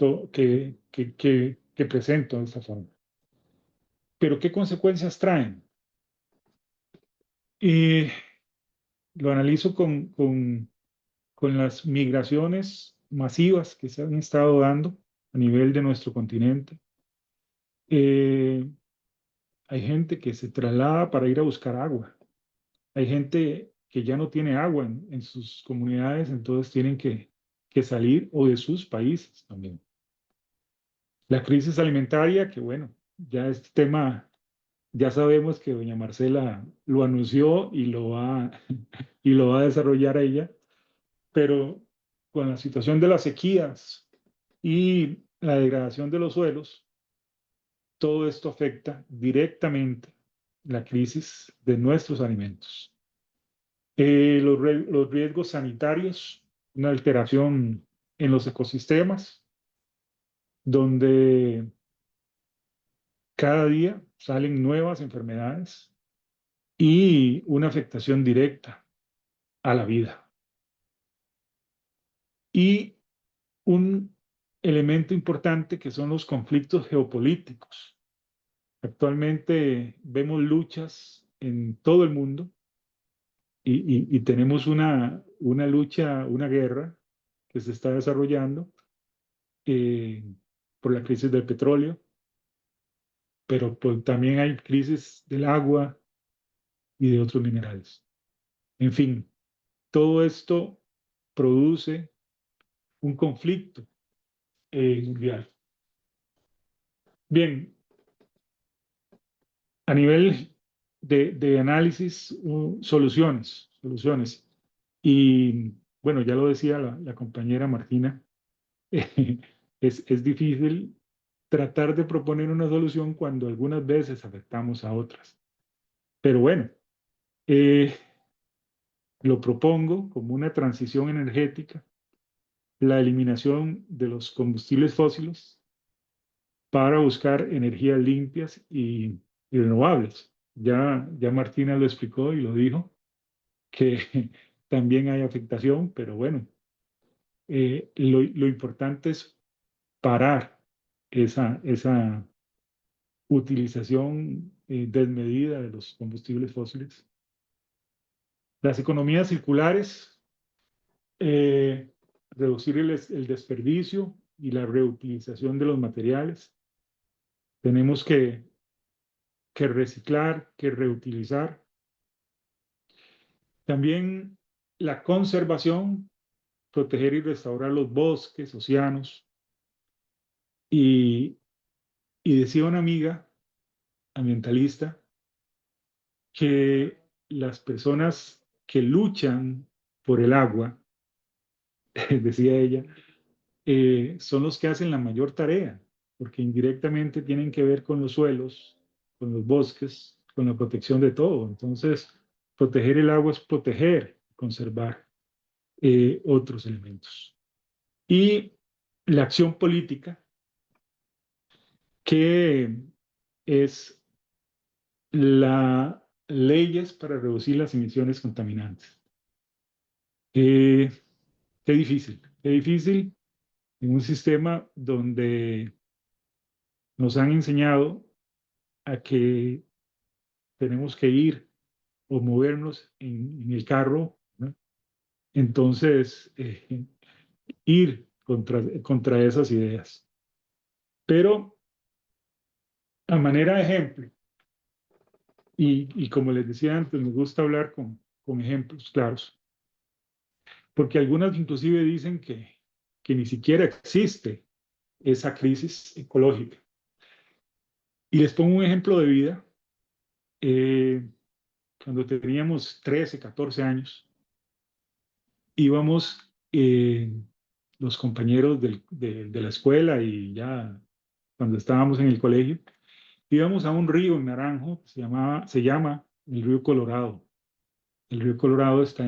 presento de esta forma. Pero, ¿qué consecuencias traen? Lo analizo con las migraciones masivas que se han estado dando a nivel de nuestro continente, Eh, hay gente que se traslada para ir a buscar agua. Hay gente que ya no tiene agua en sus comunidades, entonces tienen que salir o de sus países también. La crisis alimentaria, que bueno, ya este tema, ya sabemos que doña Marcela lo anunció y y lo va a desarrollar ella, pero con la situación de las sequías y la degradación de los suelos, todo esto afecta directamente la crisis de nuestros alimentos. Los riesgos sanitarios, una alteración en los ecosistemas, donde cada día salen nuevas enfermedades y una afectación directa a la vida. Y un elemento importante que son los conflictos geopolíticos. Actualmente vemos luchas en todo el mundo y tenemos una lucha, una guerra que se está desarrollando eh, por la crisis del petróleo, pero también hay crisis del agua y de otros minerales. En fin, todo esto produce un conflicto mundial. Bien, a nivel de análisis, soluciones. Y bueno, ya lo decía la compañera Martina, es difícil tratar de proponer una solución cuando algunas veces afectamos a otras. Pero bueno, eh, lo propongo como una transición energética, la eliminación de los combustibles fósiles para buscar energías limpias y renovables. Ya Martina lo explicó y lo dijo, que también hay afectación, pero bueno, lo importante es parar esa utilización desmedida de los combustibles fósiles. Las economías circulares, reducir el desperdicio y la reutilización de los materiales. Tenemos que reciclar, que reutilizar. También la conservación, proteger y restaurar los bosques, océanos. Y, y decía una amiga ambientalista que las personas que luchan por el agua, decía ella, son los que hacen la mayor tarea, porque indirectamente tienen que ver con los suelos, con los bosques, con la protección de todo. Entonces, proteger el agua es proteger, conservar otros elementos. Y la acción política, que es las leyes para reducir las emisiones contaminantes. Qué qué difícil en un sistema donde nos han enseñado a que tenemos que ir o movernos en el carro, ¿no? Entonces, ir contra esas ideas. Pero a manera de ejemplo, y como les decía antes, me gusta hablar con ejemplos claros, porque algunas inclusive dicen que ni siquiera existe esa crisis ecológica. Y les pongo un ejemplo de vida. Cuando teníamos 13, 14 años, íbamos los compañeros de la escuela y ya cuando estábamos en el colegio, íbamos a un río en Naranjo, se llama el río Colorado. El río Colorado está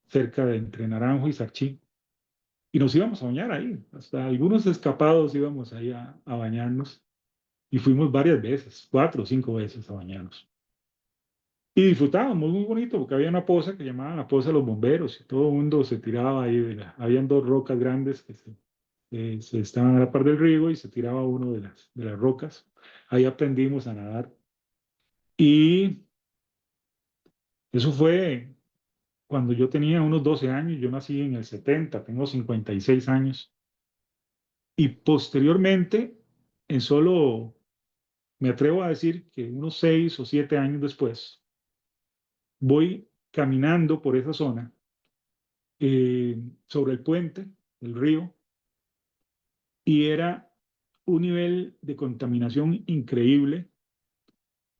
cerca de entre Naranjo y Sarchí. Y nos íbamos a bañar ahí. Hasta algunos escapados íbamos ahí a bañarnos. Y fuimos varias veces, 4 o 5 veces a bañarnos. Y disfrutábamos muy bonito porque había una poza que llamaban la poza de los bomberos y todo el mundo se tiraba ahí. Habían dos rocas grandes que se estaban a la par del río y se tiraba uno de las rocas. Ahí aprendimos a nadar. Y eso fue cuando yo tenía unos 12 años. Yo nací en el 70, tengo 56 años. Y posteriormente en solo, me atrevo a decir que unos 6 o 7 años después, voy caminando por esa zona, sobre el puente del río, y era un nivel de contaminación increíble.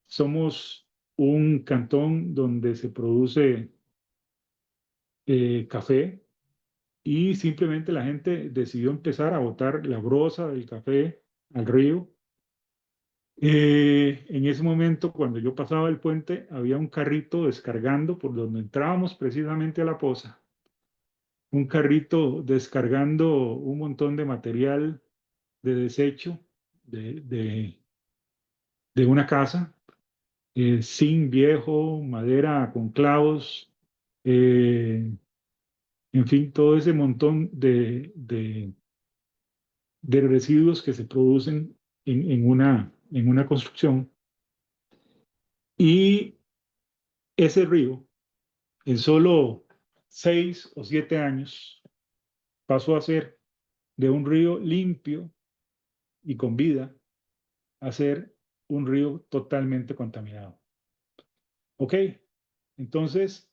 Somos un cantón donde se produce café, y simplemente la gente decidió empezar a botar la broza del café al río. En ese momento, cuando yo pasaba el puente, había un carrito descargando por donde entrábamos precisamente a la poza, un carrito descargando un montón de material de desecho de, de, de una casa, zinc viejo, madera con clavos, eh, en fin, todo ese montón de residuos que se producen en una construcción. Y ese río, en solo 6 o 7 años, pasó a ser de un río limpio y con vida a ser un río totalmente contaminado. ¿Ok? Entonces,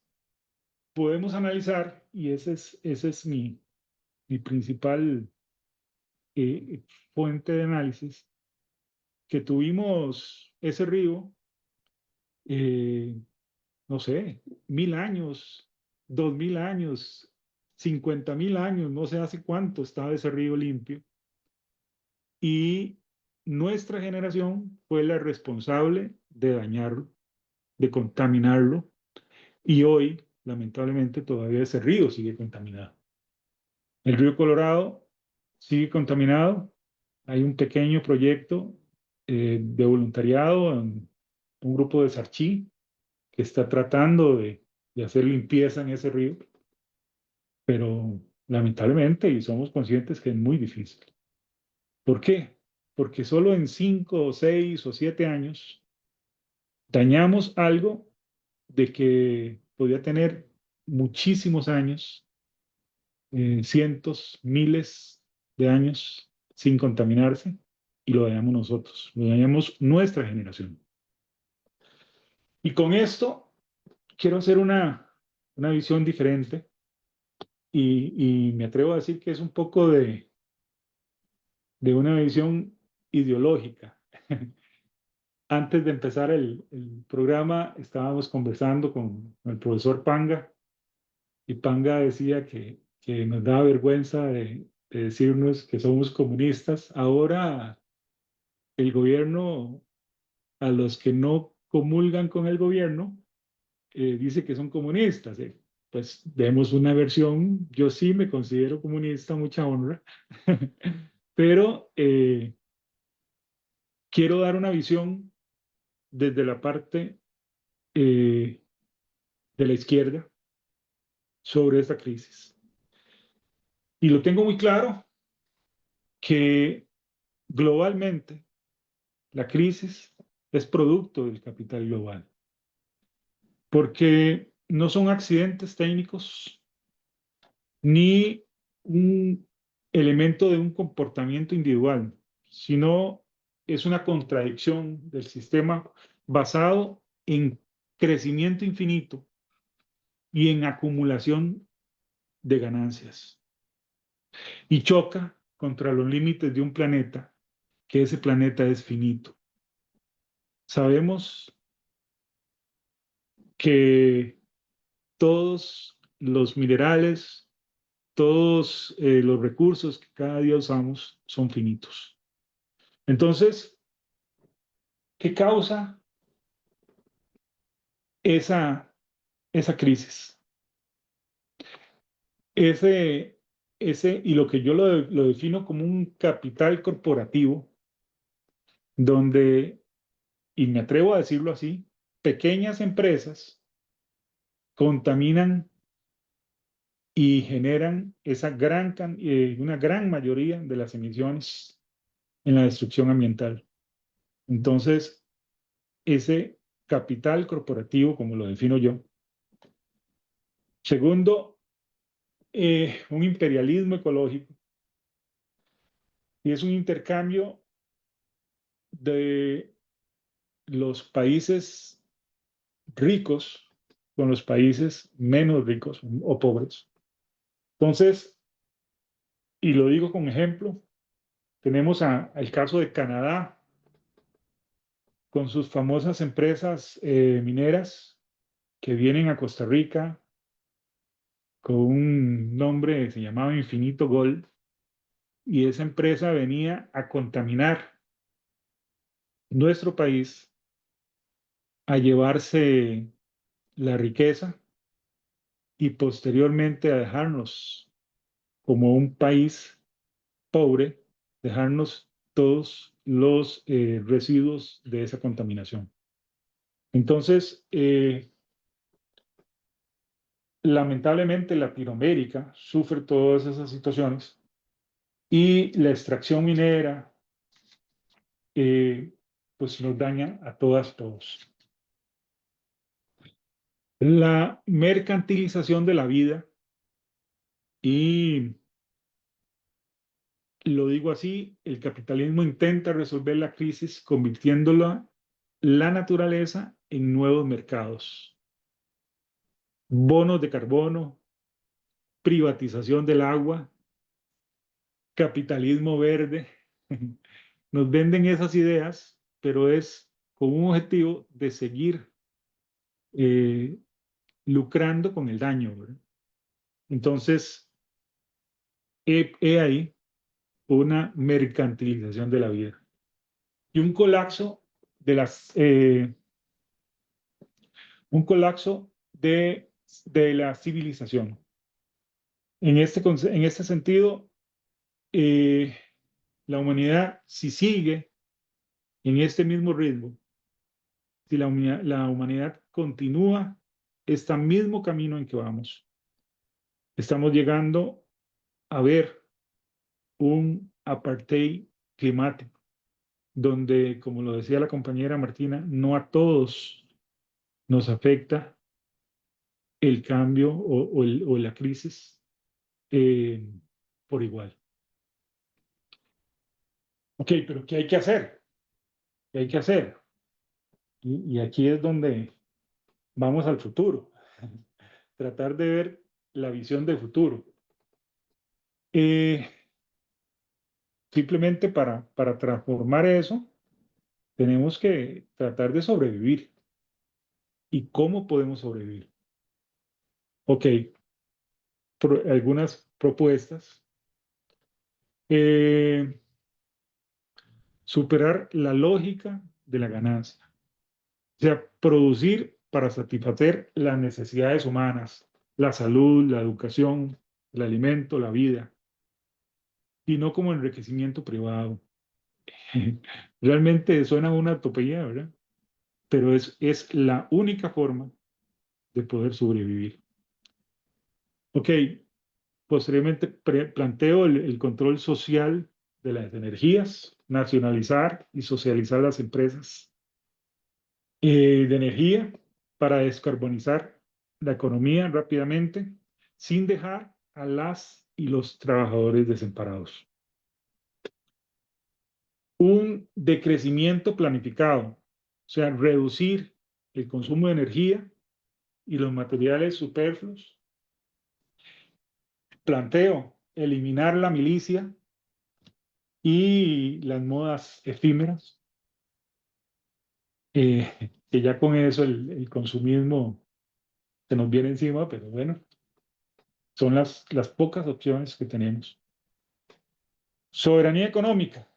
podemos analizar, y ese es mi principal eh, fuente de análisis, que tuvimos ese río, eh, no sé, 1000 años, 2000 años, 50.000 años, no sé hace cuánto estaba ese río limpio. Y nuestra generación fue la responsable de dañarlo, de contaminarlo. Y hoy, lamentablemente, todavía ese río sigue contaminado. El río Colorado sigue contaminado. Hay un pequeño proyecto de voluntariado en un grupo de Sarchí que está tratando de hacer limpieza en ese río, pero lamentablemente, y somos conscientes que es muy difícil. ¿Por qué? Porque solo en 5 o 6 o 7 años dañamos algo de que podía tener muchísimos años, cientos, miles de años sin contaminarse, y lo dañamos nosotros, lo dañamos nuestra generación. Y con esto quiero hacer una visión diferente, y me atrevo a decir que es un poco de una visión ideológica. Antes de empezar el programa, estábamos conversando con el profesor Panga, y Panga decía que nos da vergüenza de decirnos que somos comunistas. Ahora el gobierno, a los que no comulgan con el gobierno, dice que son comunistas. Pues vemos una versión, yo sí me considero comunista, mucha honra, pero quiero dar una visión desde la parte eh, de la izquierda sobre esta crisis. Y lo tengo muy claro que globalmente la crisis es producto del capital global, porque no son accidentes técnicos ni un elemento de un comportamiento individual, sino es una contradicción del sistema basado en crecimiento infinito y en acumulación de ganancias. Y choca contra los límites de un planeta, que ese planeta es finito. Sabemos que todos los minerales, todos los recursos que cada día usamos son finitos. Entonces, ¿qué causa esa crisis? Y lo que yo lo defino como un capital corporativo, donde, y me atrevo a decirlo así, pequeñas empresas contaminan y generan una gran mayoría de las emisiones en la destrucción ambiental. Entonces, ese capital corporativo, como lo defino yo. Segundo, un imperialismo ecológico, y es un intercambio de los países ricos con los países menos ricos o pobres. Entonces, y lo digo con ejemplo, tenemos el caso de Canadá, con sus famosas empresas mineras que vienen a Costa Rica con un nombre que se llamaba Infinito Gold, y esa empresa venía a contaminar nuestro país, a llevarse la riqueza y posteriormente a dejarnos como un país pobre, dejarnos todos los residuos de esa contaminación. Entonces, lamentablemente Latinoamérica sufre todas esas situaciones y la extracción minera pues nos daña a todas, todos. La mercantilización de la vida, y lo digo así, el capitalismo intenta resolver la crisis convirtiéndola la naturaleza en nuevos mercados. Bonos de carbono, privatización del agua, capitalismo verde. Nos venden esas ideas, pero es con un objetivo de seguir lucrando con el daño, ¿verdad? Entonces, he ahí una mercantilización de la vida y un colapso de un colapso de la civilización. En este sentido, la humanidad, si sigue en este mismo ritmo, si la humanidad continúa este mismo camino en que vamos, estamos llegando a ver un apartheid climático, donde, como lo decía la compañera Martina, no a todos nos afecta el cambio o la crisis eh, por igual. Ok, pero ¿qué hay que hacer? ¿Qué hay que hacer? Y aquí es donde vamos al futuro. Tratar de ver la visión de futuro. Simplemente para transformar eso, tenemos que tratar de sobrevivir. ¿Y cómo podemos sobrevivir? Ok, algunas propuestas. Superar la lógica de la ganancia. O sea, producir para satisfacer las necesidades humanas, la salud, la educación, el alimento, la vida, y no como enriquecimiento privado. Realmente suena una utopía, ¿verdad? Pero es la única forma de poder sobrevivir. Ok, posteriormente planteo el control social de las energías, nacionalizar y socializar las empresas de energía para descarbonizar la economía rápidamente, sin dejar a las y los trabajadores desamparados. Un decrecimiento planificado, o sea, reducir el consumo de energía y los materiales superfluos. Planteo eliminar la milicia y las modas efímeras, que ya con eso el consumismo se nos viene encima, pero bueno, son las pocas opciones que tenemos. Soberanía económica.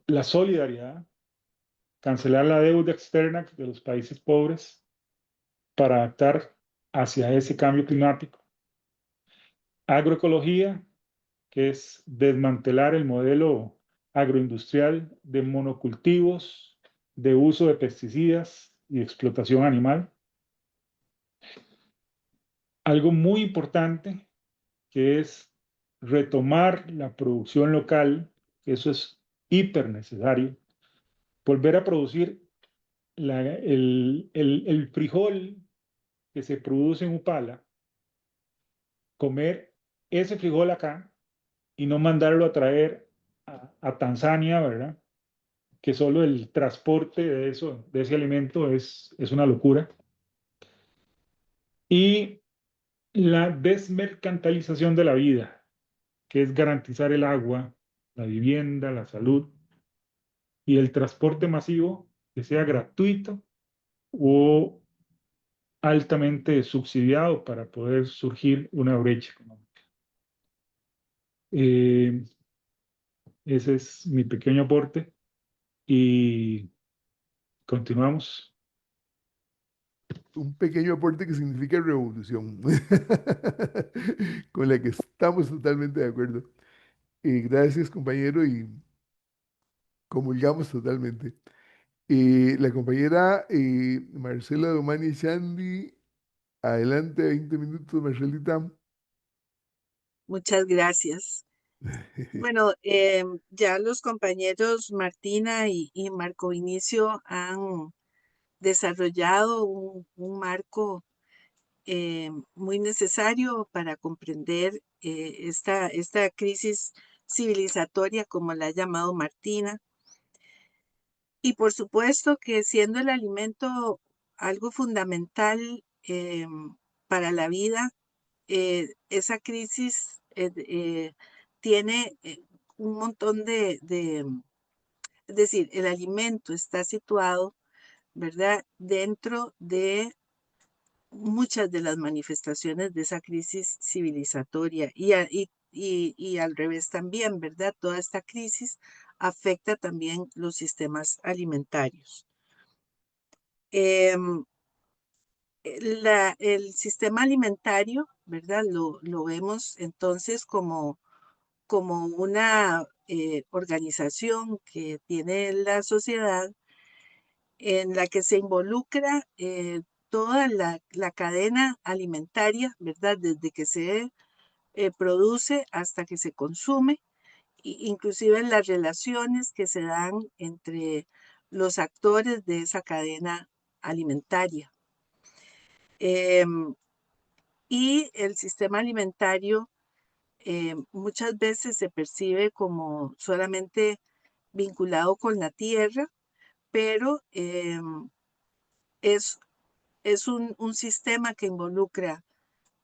La solidaridad, cancelar la deuda externa de los países pobres para adaptar hacia ese cambio climático. Agroecología, que es desmantelar el modelo agroindustrial de monocultivos, de uso de pesticidas y explotación animal. Algo muy importante, que es retomar la producción local, eso es hiper necesario, volver a producir el frijol que se produce en Upala, comer ese frijol acá y no mandarlo a traer a Tanzania, ¿verdad? Que solo el transporte de ese alimento es una locura. Y la desmercantilización de la vida, que es garantizar el agua, la vivienda, la salud y el transporte masivo que sea gratuito o altamente subsidiado para poder surgir una brecha económica. Ese es mi pequeño aporte y continuamos. Un pequeño aporte que significa revolución, con la que estamos totalmente de acuerdo. Gracias, compañero, y comulgamos totalmente. La compañera Marcela Domani Chandy, adelante, 20 minutos, Marcelita. Muchas gracias. Bueno, ya los compañeros Martina y Marco Vinicio han desarrollado un marco muy necesario para comprender esta crisis civilizatoria, como la ha llamado Martina. Y por supuesto que siendo el alimento algo fundamental para la vida, esa crisis tiene un montón es decir, el alimento está situado, ¿verdad?, dentro de muchas de las manifestaciones de esa crisis civilizatoria y al revés también, ¿verdad? Toda esta crisis afecta también los sistemas alimentarios. Em, el sistema alimentario, ¿verdad? Lo vemos entonces como una organización que tiene la sociedad en la que se involucra toda la cadena alimentaria, ¿verdad? Desde que se produce hasta que se consume, inclusive en las relaciones que se dan entre los actores de esa cadena alimentaria. Y el sistema alimentario muchas veces se percibe como solamente vinculado con la tierra, pero es un sistema que involucra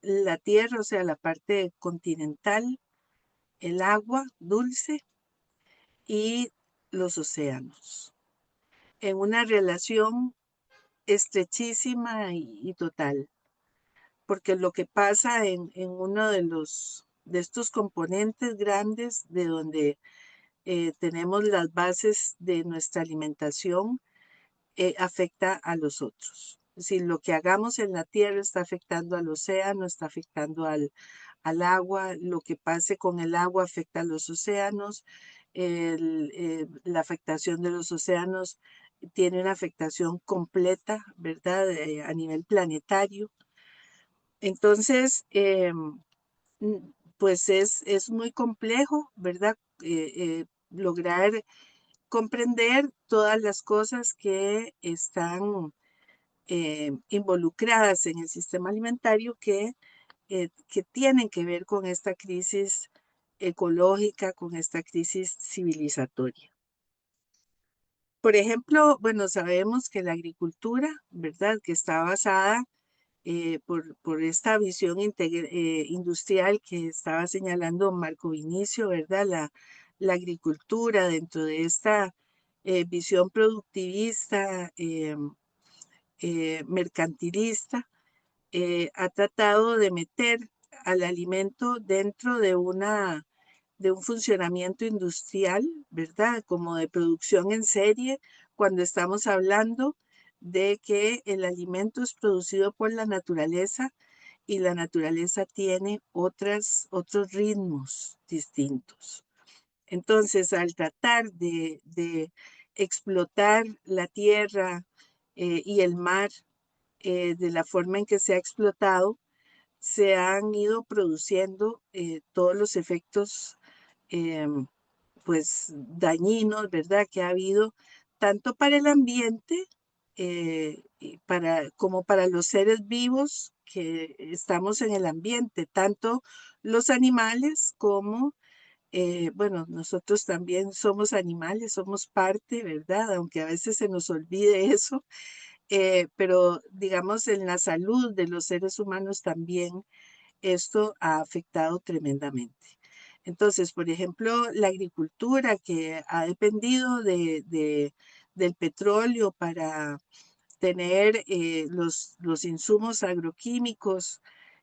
la tierra, o sea, la parte continental, el agua dulce y los océanos, en una relación estrechísima y total. Porque lo que pasa en uno de estos componentes grandes de donde tenemos las bases de nuestra alimentación, afecta a los otros. Es decir, lo que hagamos en la tierra está afectando al océano, está afectando al agua, lo que pase con el agua afecta a los océanos, la afectación de los océanos tiene una afectación completa, ¿verdad? A nivel planetario. Entonces, pues es muy complejo, ¿verdad? Lograr comprender todas las cosas que están involucradas en el sistema alimentario que tienen que ver con esta crisis ecológica, con esta crisis civilizatoria. Por ejemplo, bueno, sabemos que la agricultura, ¿verdad?, que está basada por esta visión industrial que estaba señalando Marco Vinicio, ¿verdad? La agricultura dentro de esta visión productivista, mercantilista, ha tratado de meter al alimento dentro de un funcionamiento industrial, ¿verdad? Como de producción en serie, cuando estamos hablando de que el alimento es producido por la naturaleza y la naturaleza tiene otros ritmos distintos. Entonces, al tratar de explotar la tierra y el mar de la forma en que se ha explotado, se han ido produciendo todos los efectos pues dañinos, ¿verdad?, que ha habido tanto para el ambiente como para los seres vivos que estamos en el ambiente, tanto los animales como bueno, nosotros también somos animales, somos parte, ¿verdad? Aunque a veces se nos olvide eso, pero digamos en la salud de los seres humanos también esto ha afectado tremendamente. Entonces, por ejemplo, la agricultura que ha dependido del petróleo para tener los insumos agroquímicos,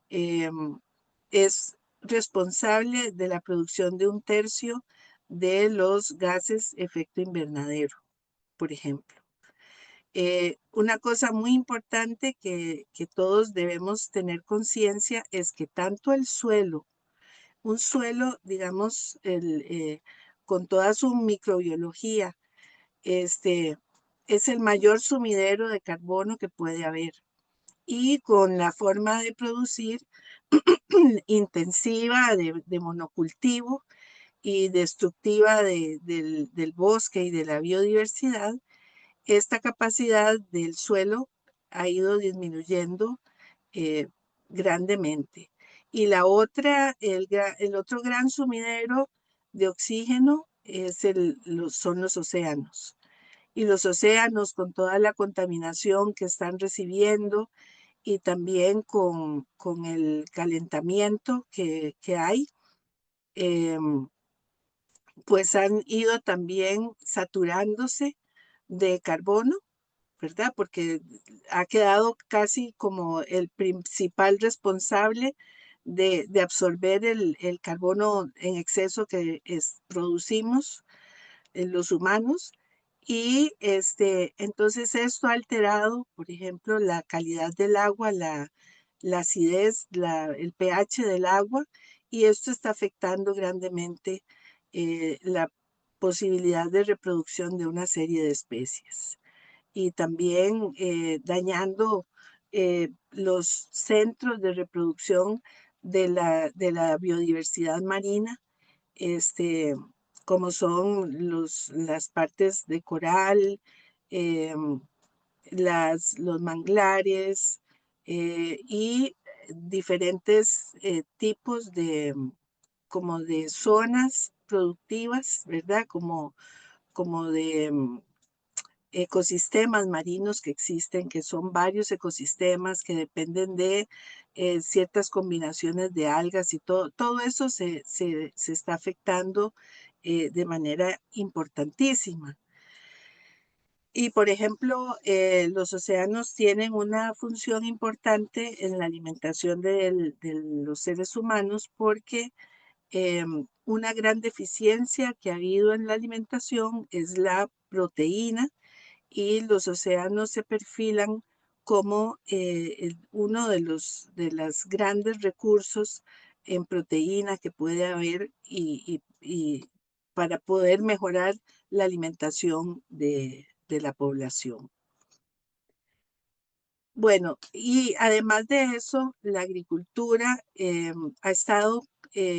es responsable de la producción de 1/3 de los gases efecto invernadero, por ejemplo. Una cosa muy importante que todos debemos tener conciencia es que tanto el suelo, un suelo, digamos, con toda su microbiología, es el mayor sumidero de carbono que puede haber. Y con la forma de producir intensiva de monocultivo y destructiva del bosque y de la biodiversidad, esta capacidad del suelo ha ido disminuyendo grandemente. Y la otra, el otro gran sumidero de oxígeno son los océanos. Y los océanos, con toda la contaminación que están recibiendo y también con el calentamiento que hay, pues han ido también saturándose de carbono, ¿verdad? Porque ha quedado casi como el principal responsable de absorber el carbono en exceso que producimos los humanos. Y entonces esto ha alterado, por ejemplo, la calidad del agua, la acidez, el pH del agua, y esto está afectando grandemente la posibilidad de reproducción de una serie de especies y también dañando los centros de reproducción de la biodiversidad marina, como son las partes de coral, los manglares y diferentes tipos como de zonas productivas, ¿verdad? Como de ecosistemas marinos que existen, que son varios ecosistemas que dependen de ciertas combinaciones de algas y todo eso se está afectando de manera importantísima. Y, por ejemplo, los océanos tienen una función importante en la alimentación de los seres humanos porque una gran deficiencia que ha habido en la alimentación es la proteína, y los océanos se perfilan como uno de los grandes recursos en proteína que puede haber y para poder mejorar la alimentación de la población. Bueno, y además de eso, la agricultura ha estado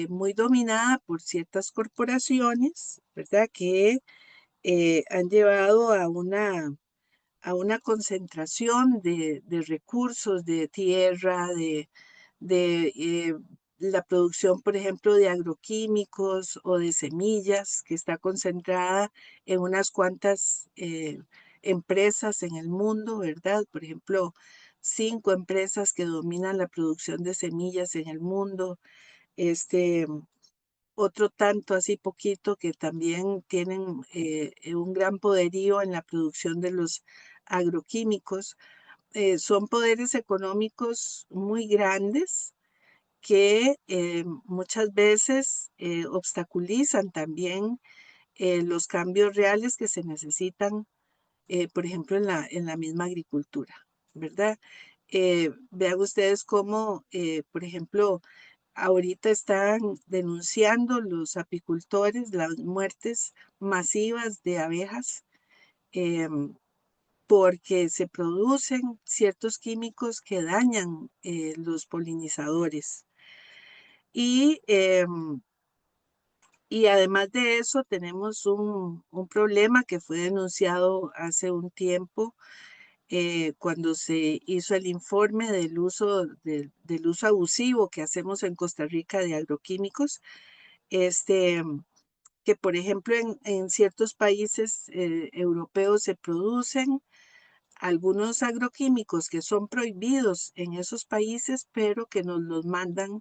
muy dominada por ciertas corporaciones, ¿verdad? Que han llevado a una concentración de recursos, de tierra, de la producción, por ejemplo, de agroquímicos o de semillas, que está concentrada en unas cuantas empresas en el mundo, ¿verdad? Por ejemplo, 5 empresas que dominan la producción de semillas en el mundo. Otro tanto así poquito que también tienen un gran poderío en la producción de los agroquímicos. Son poderes económicos muy grandes que muchas veces obstaculizan también los cambios reales que se necesitan, por ejemplo, en la misma agricultura, ¿verdad? Vean ustedes cómo, por ejemplo, ahorita están denunciando los apicultores las muertes masivas de abejas porque se producen ciertos químicos que dañan los polinizadores. Y además de eso tenemos un problema que fue denunciado hace un tiempo cuando se hizo el informe del uso abusivo que hacemos en Costa Rica de agroquímicos. que por ejemplo en ciertos países europeos se producen algunos agroquímicos que son prohibidos en esos países, pero que nos los mandan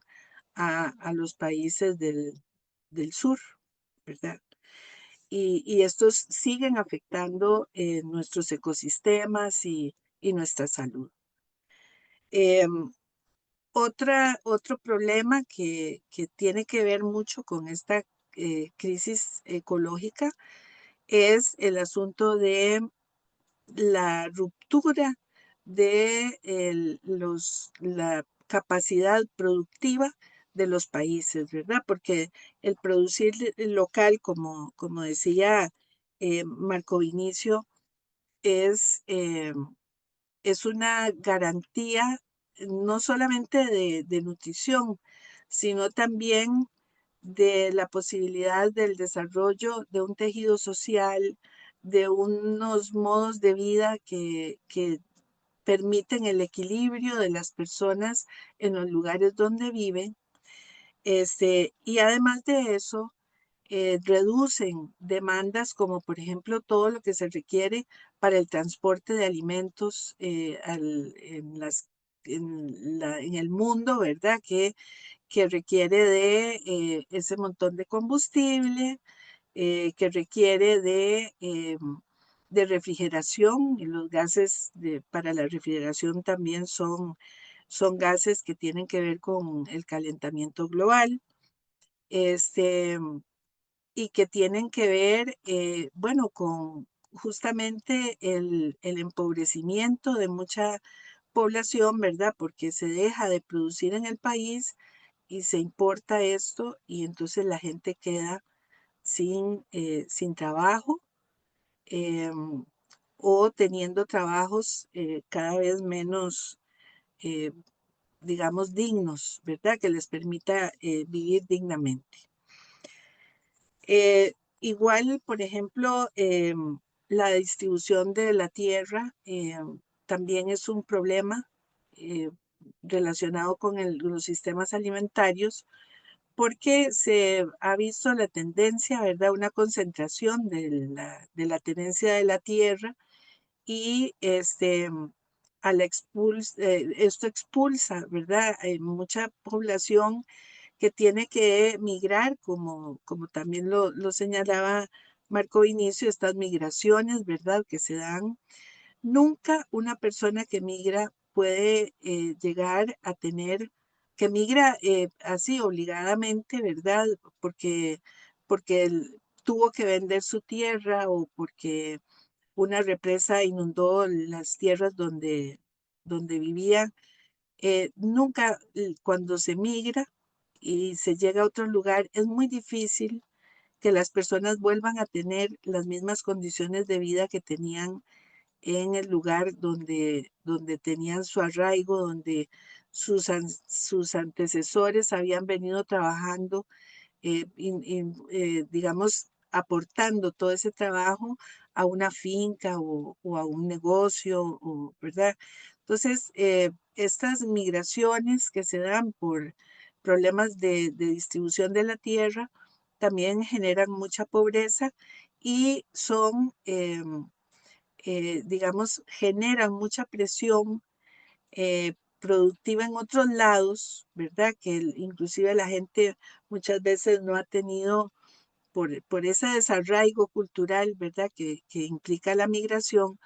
a los países del sur, ¿verdad? Y estos siguen afectando nuestros ecosistemas y nuestra salud. Otro problema que tiene que ver mucho con esta crisis ecológica es el asunto de la ruptura de la capacidad productiva de los países, ¿verdad? Porque el producir local, como decía Marco Vinicio, es, eh, es una garantía no solamente de nutrición, sino también de la posibilidad del desarrollo de un tejido social, de unos modos de vida que permiten el equilibrio de las personas en los lugares donde viven. Y además de eso, reducen demandas como por ejemplo todo lo que se requiere para el transporte de alimentos en el mundo, ¿verdad? Que requiere de ese montón de combustible, que requiere de refrigeración, y los gases para la refrigeración también son gases que tienen que ver con el calentamiento global. Y que tienen que ver, bueno, con justamente el empobrecimiento de mucha población, ¿verdad? Porque se deja de producir en el país y se importa esto y entonces la gente queda sin trabajo o teniendo trabajos cada vez menos, eh, digamos, dignos, ¿verdad? Que les permita vivir dignamente. Igual, por ejemplo, la distribución de la tierra también es un problema eh, relacionado con los sistemas alimentarios, porque se ha visto la tendencia, ¿verdad? Una concentración de la tenencia de la tierra y esto expulsa, ¿verdad? Hay mucha población que tiene que migrar, como también lo señalaba Marco Vinicio, estas migraciones, ¿verdad? Que se dan. Nunca una persona que migra puede llegar a tener, que migra así obligadamente, ¿verdad? Porque él tuvo que vender su tierra o porque una represa inundó las tierras donde vivían. Nunca, cuando se migra y se llega a otro lugar, es muy difícil que las personas vuelvan a tener las mismas condiciones de vida que tenían en el lugar donde tenían su arraigo, donde sus antecesores habían venido trabajando, digamos, aportando todo ese trabajo a una finca o a un negocio, ¿verdad? Entonces, estas migraciones que se dan por problemas de distribución de la tierra también generan mucha pobreza y digamos, generan mucha presión productiva en otros lados, ¿verdad? Que inclusive la gente muchas veces no ha tenido por ese desarraigo cultural, ¿verdad? Que implica la migración,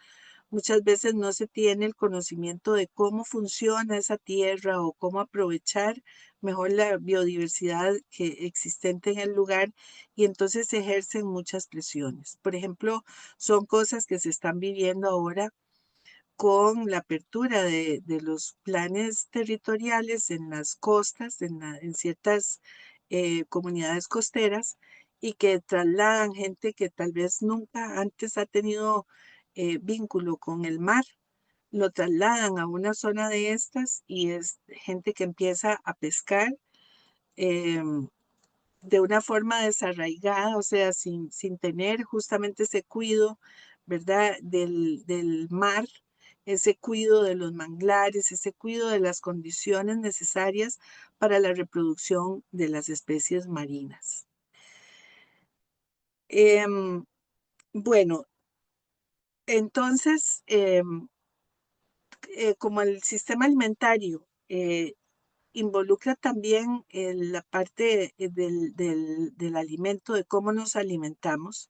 muchas veces no se tiene el conocimiento de cómo funciona esa tierra o cómo aprovechar mejor la biodiversidad existente en el lugar y entonces se ejercen muchas presiones. Por ejemplo, son cosas que se están viviendo ahora con la apertura de los planes territoriales en las costas, en ciertas comunidades costeras, y que trasladan gente que tal vez nunca antes ha tenido vínculo con el mar, lo trasladan a una zona de estas y es gente que empieza a pescar de una forma desarraigada, o sea, sin tener justamente ese cuidado, ¿verdad? Del mar, ese cuidado de los manglares, ese cuidado de las condiciones necesarias para la reproducción de las especies marinas. Bueno, entonces, como el sistema alimentario involucra también la parte del alimento, de cómo nos alimentamos.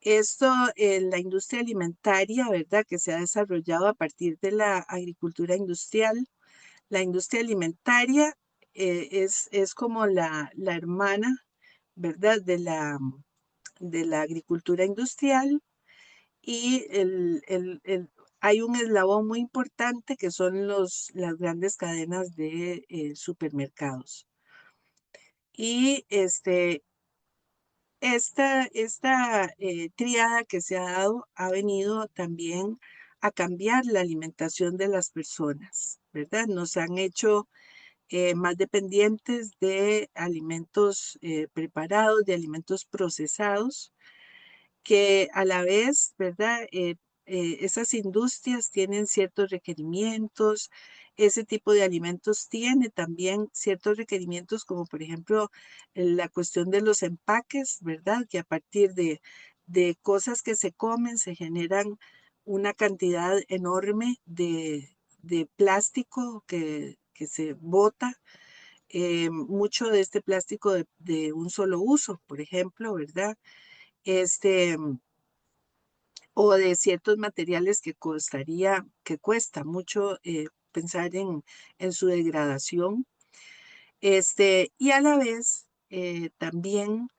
Esto, la industria alimentaria, ¿verdad? Que se ha desarrollado a partir de la agricultura industrial. La industria alimentaria es como la hermana, ¿verdad? De la agricultura industrial y hay un eslabón muy importante que son las grandes cadenas de supermercados. Y esta tríada que se ha dado ha venido también a cambiar la alimentación de las personas, ¿verdad? Nos han hecho más dependientes de alimentos preparados, de alimentos procesados, que a la vez, ¿verdad? Esas industrias tienen ciertos requerimientos, ese tipo de alimentos tiene también ciertos requerimientos, como por ejemplo la cuestión de los empaques, ¿verdad? Que a partir de cosas que se comen se generan una cantidad enorme de plástico que se bota. Mucho de este plástico de un solo uso, por ejemplo, ¿verdad? Este, o de ciertos materiales que cuesta mucho pensar en su degradación. Y a la vez, también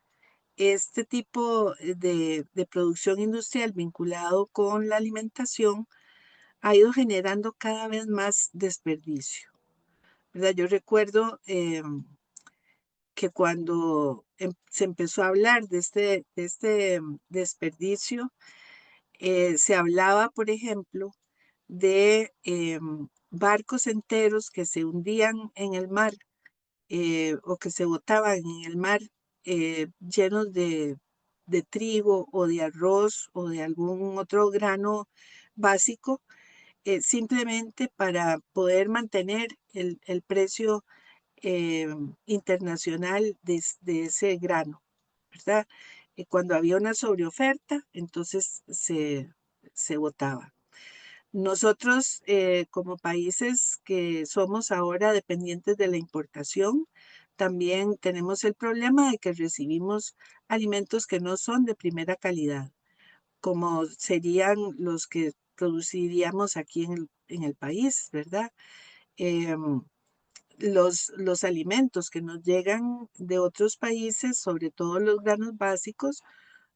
este tipo de producción industrial vinculado con la alimentación ha ido generando cada vez más desperdicio, ¿verdad? Yo recuerdo que cuando se empezó a hablar de este desperdicio, se hablaba, por ejemplo, de barcos enteros que se hundían en el mar o que se botaban en el mar llenos de trigo o de arroz o de algún otro grano básico, simplemente para poder mantener el precio eh, internacional de ese grano, ¿verdad? Cuando había una sobreoferta, entonces se botaba. Nosotros, como países que somos ahora dependientes de la importación, también tenemos el problema de que recibimos alimentos que no son de primera calidad, como serían los que produciríamos aquí en el país, ¿verdad? Em, los alimentos que nos llegan de otros países, sobre todo los granos básicos,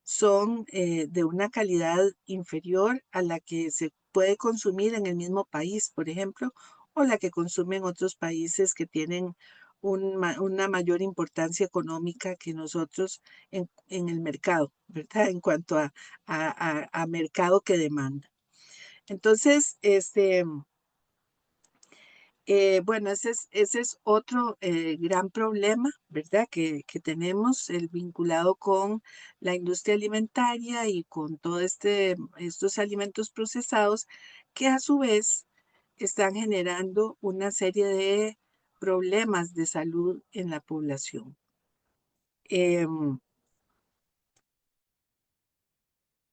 son de una calidad inferior a la que se puede consumir en el mismo país, por ejemplo, o la que consumen otros países que tienen una mayor importancia económica que nosotros en el mercado, ¿verdad? En cuanto a mercado que demanda. Entonces, bueno, ese es otro gran problema, ¿verdad? Que tenemos, el vinculado con la industria alimentaria y con todos estos alimentos procesados que a su vez están generando una serie de problemas de salud en la población.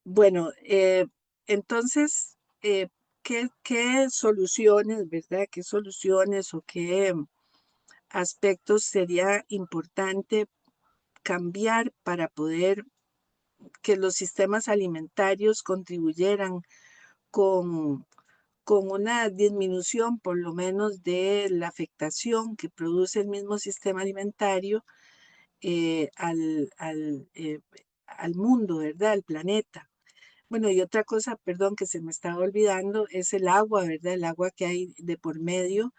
Bueno, entonces, ¿qué soluciones, verdad? ¿Qué soluciones o qué aspectos sería importante cambiar para poder que los sistemas alimentarios contribuyeran con, con una disminución por lo menos de la afectación que produce el mismo sistema alimentario eh, al, al, eh, al mundo, ¿verdad? Al planeta? Bueno, y otra cosa, perdón, que se me estaba olvidando, es el agua, ¿verdad? El agua que hay de por medio.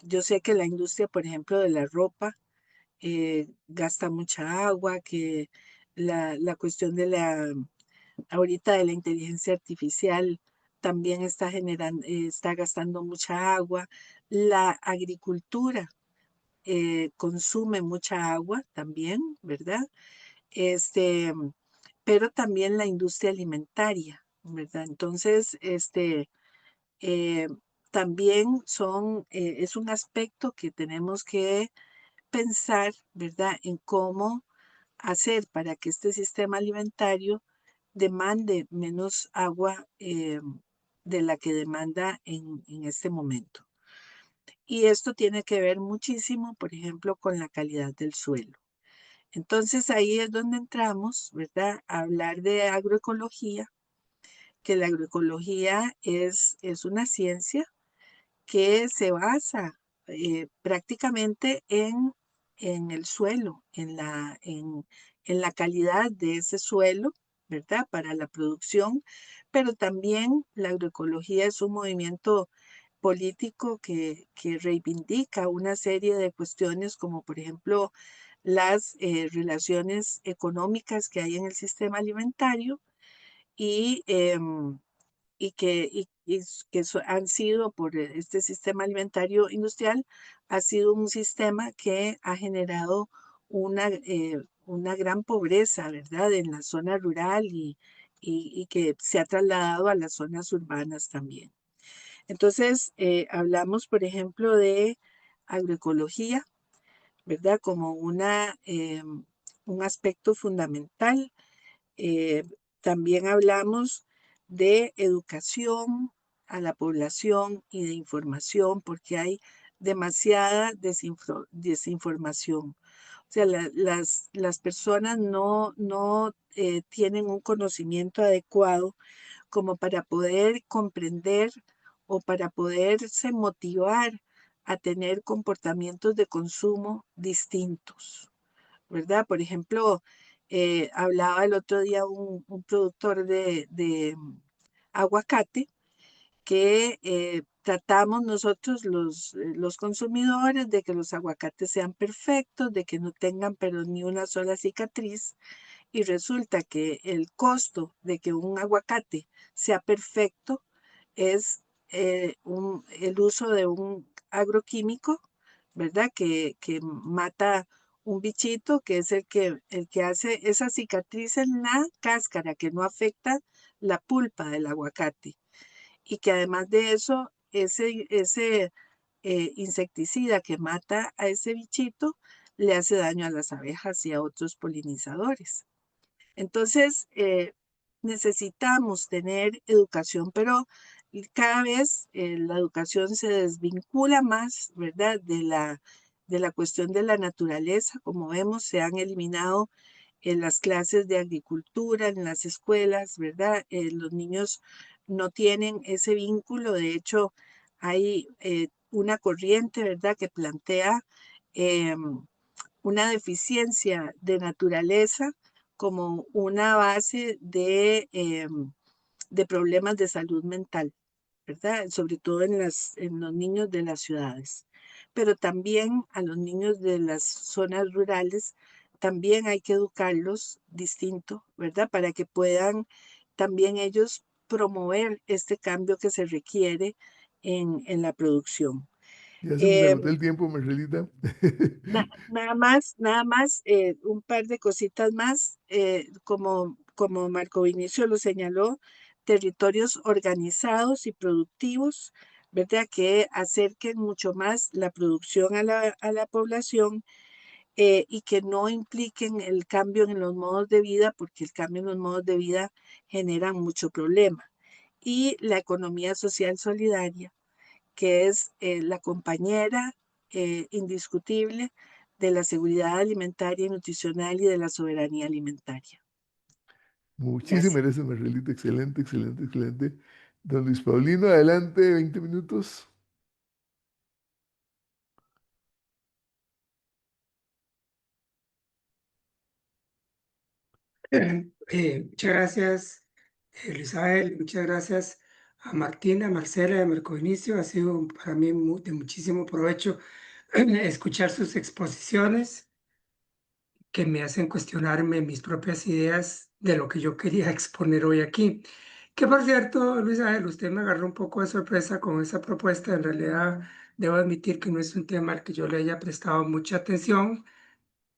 Yo sé que la industria, por ejemplo, de la ropa, gasta mucha agua, que la cuestión ahorita de la inteligencia artificial también está generando, está gastando mucha agua. La agricultura consume mucha agua también, ¿verdad? Este, pero también la industria alimentaria, ¿verdad? Entonces, eh, también es un aspecto que tenemos que pensar, ¿verdad? En cómo hacer para que este sistema alimentario demande menos agua de la que demanda en este momento. Y esto tiene que ver muchísimo, por ejemplo, con la calidad del suelo. Entonces ahí es donde entramos, ¿verdad? A hablar de agroecología, que la agroecología es una ciencia que se basa prácticamente en el suelo, en la calidad de ese suelo, ¿verdad? Para la producción, pero también la agroecología es un movimiento político que reivindica una serie de cuestiones como por ejemplo las relaciones económicas que hay en el sistema alimentario y, han sido por este sistema alimentario industrial, ha sido un sistema que ha generado una gran pobreza, ¿verdad? En la zona rural y que se ha trasladado a las zonas urbanas también. Entonces, hablamos, por ejemplo, de agroecología, ¿verdad? Como un aspecto fundamental. Eh, También hablamos de educación a la población y de información, porque hay demasiada desinformación. O sea, las personas no tienen un conocimiento adecuado como para poder comprender o para poderse motivar a tener comportamientos de consumo distintos, ¿verdad? Por ejemplo, hablaba el otro día un productor de aguacate que tratamos nosotros los consumidores de que los aguacates sean perfectos, de que no tengan pero ni una sola cicatriz, y resulta que el costo de que un aguacate sea perfecto es el uso de un agroquímico, ¿verdad? Que mata un bichito que es el que hace esa cicatriz en la cáscara que no afecta la pulpa del aguacate. Y que además de eso, ese insecticida que mata a ese bichito le hace daño a las abejas y a otros polinizadores. Entonces, necesitamos tener educación, pero cada vez la educación se desvincula más, ¿verdad? De la cuestión de la naturaleza. Como vemos, se han eliminado en las clases de agricultura, en las escuelas, ¿verdad? Los niños no tienen ese vínculo. De hecho, hay una corriente, ¿verdad?, que plantea una deficiencia de naturaleza como una base de problemas de salud mental, ¿verdad? Sobre todo en los niños de las ciudades. Pero también a los niños de las zonas rurales, también hay que educarlos distinto, ¿verdad? Para que puedan también ellos promover este cambio que se requiere en la producción. Ya se nos Eh, agotó el tiempo, Marcelita. Nada más, un par de cositas más, como Marco Vinicio lo señaló, territorios organizados y productivos, ¿verdad? Que acerquen mucho más la producción a la población y que no impliquen el cambio en los modos de vida, porque el cambio en los modos de vida genera mucho problema. Y la economía social solidaria, que es la compañera indiscutible de la seguridad alimentaria y nutricional y de la soberanía alimentaria. Muchísimas Gracias. gracias, Marcelita. Excelente, excelente, excelente. Don Luis Paulino, adelante, 20 minutos. Muchas gracias, Luisabel, muchas gracias a Martina, Marcela y a Marco Vinicio. Ha sido para mí de muchísimo provecho escuchar sus exposiciones que me hacen cuestionarme mis propias ideas de lo que yo quería exponer hoy aquí. Que por cierto, Luisabel, usted me agarró un poco de sorpresa con esa propuesta. En realidad, debo admitir que no es un tema al que yo le haya prestado mucha atención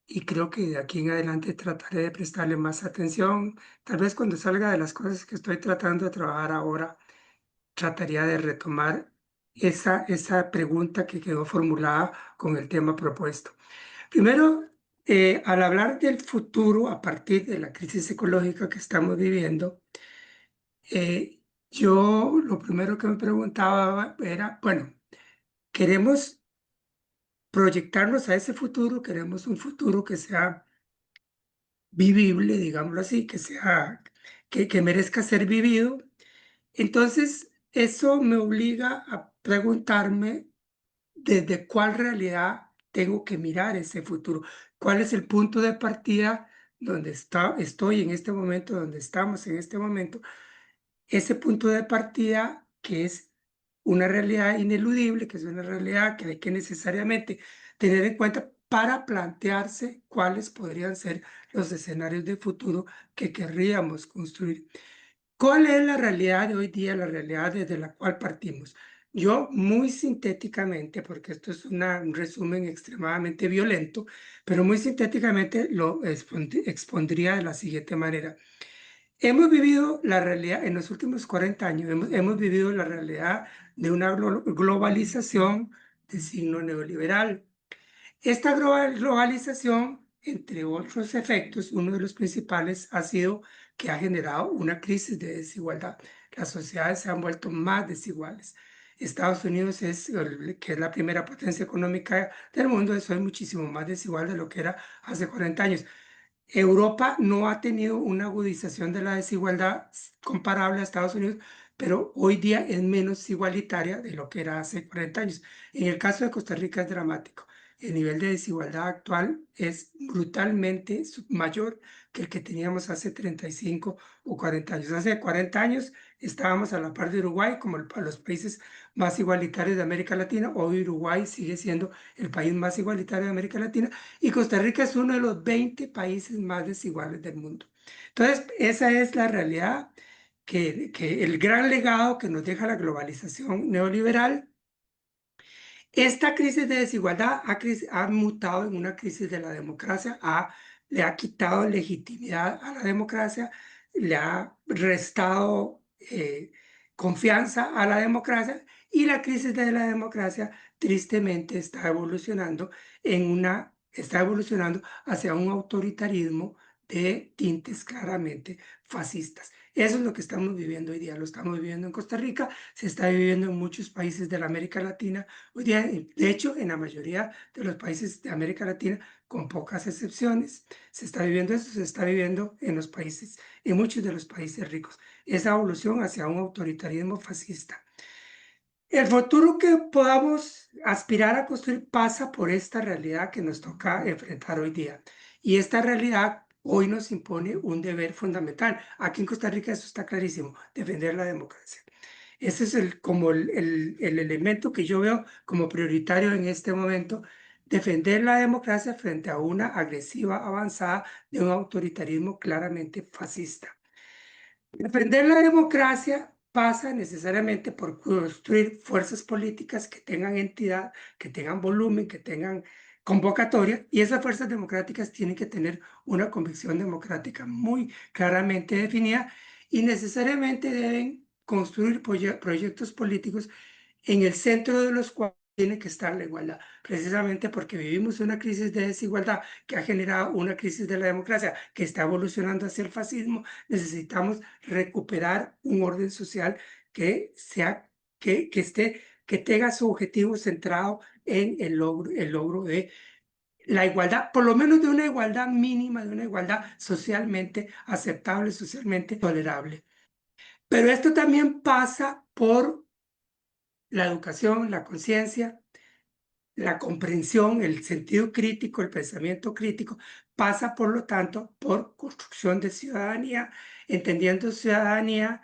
y creo que de aquí en adelante trataré de prestarle más atención. Tal vez cuando salga de las cosas que estoy tratando de trabajar ahora, trataría de retomar esa pregunta que quedó formulada con el tema propuesto. Primero, Al hablar del futuro a partir de la crisis ecológica que estamos viviendo, yo lo primero que me preguntaba era, bueno, queremos proyectarnos a ese futuro, queremos un futuro que sea vivible, digámoslo así, que merezca ser vivido. Entonces, eso me obliga a preguntarme desde cuál realidad tengo que mirar ese futuro, cuál es el punto de partida donde estoy en este momento, donde estamos en este momento, ese punto de partida que es una realidad ineludible, que es una realidad que hay que necesariamente tener en cuenta para plantearse cuáles podrían ser los escenarios de futuro que querríamos construir. ¿Cuál es la realidad de hoy día, la realidad desde la cual partimos? Yo muy sintéticamente, porque esto es un resumen extremadamente violento, pero muy sintéticamente lo expondría de la siguiente manera. Hemos vivido la realidad, en los últimos 40 años, hemos vivido la realidad de una globalización de signo neoliberal. Esta globalización, entre otros efectos, uno de los principales ha sido que ha generado una crisis de desigualdad. Las sociedades se han vuelto más desiguales. Estados Unidos, que es la primera potencia económica del mundo, es hoy muchísimo más desigual de lo que era hace 40 años. Europa no ha tenido una agudización de la desigualdad comparable a Estados Unidos, pero hoy día es menos igualitaria de lo que era hace 40 años. En el caso de Costa Rica es dramático. El nivel de desigualdad actual es brutalmente mayor que el que teníamos hace 35 o 40 años. Hace 40 años estábamos a la par de Uruguay como los países más igualitarios de América Latina. Hoy Uruguay sigue siendo el país más igualitario de América Latina y Costa Rica es uno de los 20 países más desiguales del mundo. Entonces, esa es la realidad, que el gran legado que nos deja la globalización neoliberal. Esta crisis de desigualdad ha mutado en una crisis de la democracia, le ha quitado legitimidad a la democracia, le ha restado confianza a la democracia, y la crisis de la democracia tristemente está evolucionando hacia un autoritarismo de tintes claramente fascistas. Eso es lo que estamos viviendo hoy día, lo estamos viviendo en Costa Rica, se está viviendo en muchos países de la América Latina. Hoy día, de hecho, en la mayoría de los países de América Latina, con pocas excepciones, se está viviendo eso, se está viviendo en muchos de los países ricos, esa evolución hacia un autoritarismo fascista. El futuro que podamos aspirar a construir pasa por esta realidad que nos toca enfrentar hoy día. Y esta realidad hoy nos impone un deber fundamental. Aquí en Costa Rica eso está clarísimo, defender la democracia. Ese es el elemento que yo veo como prioritario en este momento, defender la democracia frente a una agresiva avanzada de un autoritarismo claramente fascista. Defender la democracia pasa necesariamente por construir fuerzas políticas que tengan entidad, que tengan volumen, que tengan convocatoria, y esas fuerzas democráticas tienen que tener una convicción democrática muy claramente definida y necesariamente deben construir proyectos políticos en el centro de los cuales tiene que estar la igualdad, precisamente porque vivimos una crisis de desigualdad que ha generado una crisis de la democracia que está evolucionando hacia el fascismo. Necesitamos recuperar un orden social que tenga su objetivo centrado en el logro de la igualdad, por lo menos de una igualdad mínima, de una igualdad socialmente aceptable, socialmente tolerable. Pero esto también pasa por la educación, la conciencia, la comprensión, el sentido crítico, el pensamiento crítico, pasa por lo tanto por construcción de ciudadanía, entendiendo ciudadanía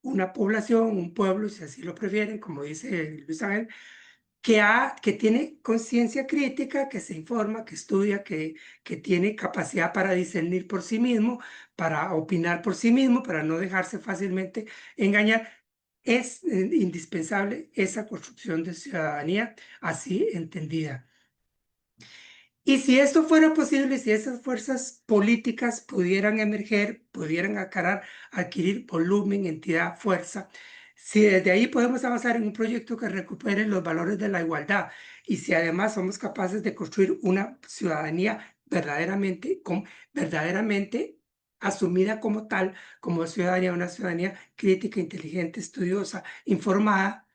una población, un pueblo, si así lo prefieren, como dice Luis Ángel, que tiene conciencia crítica, que se informa, que estudia, que tiene capacidad para discernir por sí mismo, para opinar por sí mismo, para no dejarse fácilmente engañar. Es indispensable esa construcción de ciudadanía así entendida. Y si esto fuera posible, si esas fuerzas políticas pudieran emerger, pudieran adquirir volumen, entidad, fuerza, si desde ahí podemos avanzar en un proyecto que recupere los valores de la igualdad, y si además somos capaces de construir una ciudadanía verdaderamente asumida como tal, como ciudadanía, una ciudadanía crítica, inteligente, estudiosa, informada.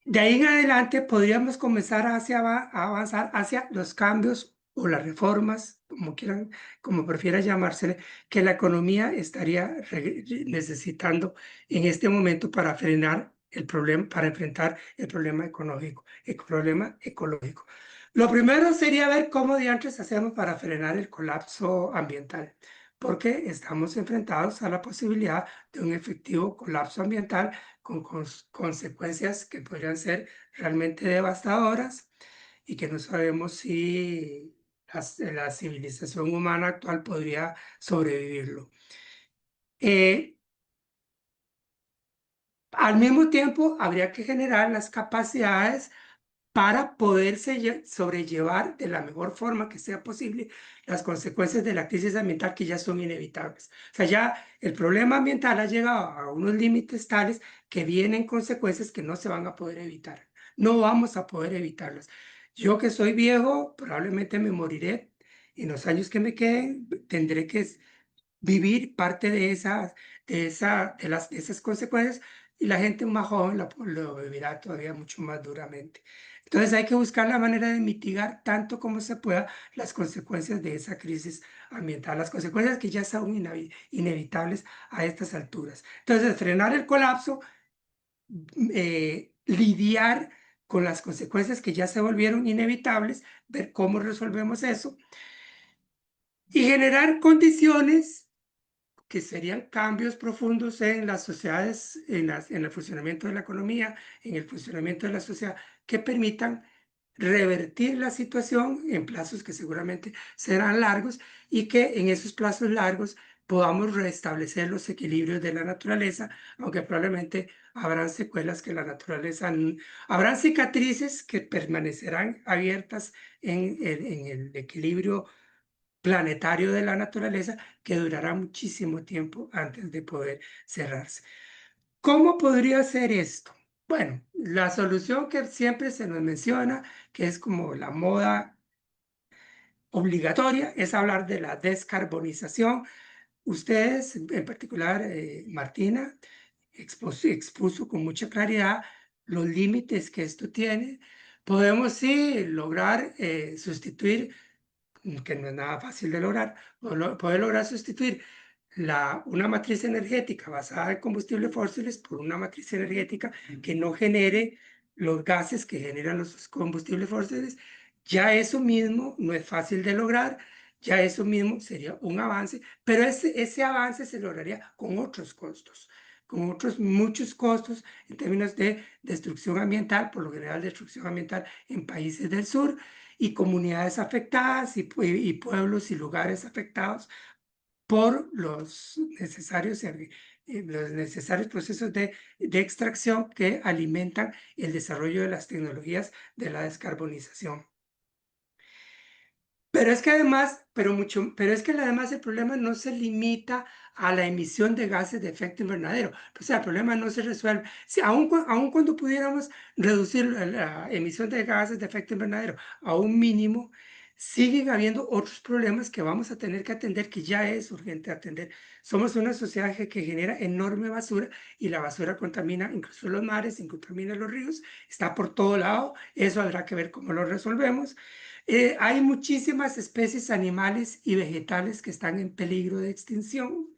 De ahí en adelante podríamos comenzar a avanzar hacia los cambios o las reformas, como quieran, como prefiera llamársele, que la economía estaría necesitando en este momento para frenar el problema, para enfrentar el problema económico, el problema ecológico. Lo primero sería ver cómo diantres hacemos para frenar el colapso ambiental, porque estamos enfrentados a la posibilidad de un efectivo colapso ambiental con consecuencias que podrían ser realmente devastadoras y que no sabemos si la civilización humana actual podría sobrevivirlo. Al mismo tiempo, habría que generar las capacidades para poderse sobrellevar de la mejor forma que sea posible las consecuencias de la crisis ambiental que ya son inevitables. O sea, ya el problema ambiental ha llegado a unos límites tales que vienen consecuencias que no se van a poder evitar. No vamos a poder evitarlas. Yo que soy viejo, probablemente me moriré. En los años que me queden, tendré que vivir parte de esas consecuencias, y la gente más joven lo vivirá todavía mucho más duramente. Entonces hay que buscar la manera de mitigar tanto como se pueda las consecuencias de esa crisis ambiental, las consecuencias que ya son inevitables a estas alturas. Entonces, frenar el colapso, lidiar con las consecuencias que ya se volvieron inevitables, ver cómo resolvemos eso y generar condiciones que serían cambios profundos en las sociedades, en el funcionamiento de la economía, en el funcionamiento de la sociedad, que permitan revertir la situación en plazos que seguramente serán largos, y que en esos plazos largos podamos restablecer los equilibrios de la naturaleza, aunque probablemente habrán secuelas que la naturaleza, habrán cicatrices que permanecerán abiertas en el equilibrio planetario de la naturaleza, que durará muchísimo tiempo antes de poder cerrarse. ¿Cómo podría ser esto? Bueno, la solución que siempre se nos menciona, que es como la moda obligatoria, es hablar de la descarbonización. Ustedes, en particular, Martina, expuso con mucha claridad los límites que esto tiene. Podemos sí lograr sustituir, que no es nada fácil de lograr, poder lograr sustituir una matriz energética basada en combustibles fósiles por una matriz energética que no genere los gases que generan los combustibles fósiles. Ya eso mismo no es fácil de lograr, ya eso mismo sería un avance, pero ese avance se lograría con otros costos, con otros muchos costos en términos de destrucción ambiental, por lo general destrucción ambiental en países del sur, y comunidades afectadas, y pueblos y lugares afectados por los necesarios procesos de extracción que alimentan el desarrollo de las tecnologías de la descarbonización. Pero es que además, pero es que además el problema no se limita a la emisión de gases de efecto invernadero. O sea, el problema no se resuelve. Si, aun cuando pudiéramos reducir la emisión de gases de efecto invernadero a un mínimo, siguen habiendo otros problemas que vamos a tener que atender, que ya es urgente atender. Somos una sociedad que genera enorme basura, y la basura contamina incluso los mares, contamina los ríos, está por todo lado. Eso habrá que ver cómo lo resolvemos. Hay muchísimas especies animales y vegetales que están en peligro de extinción,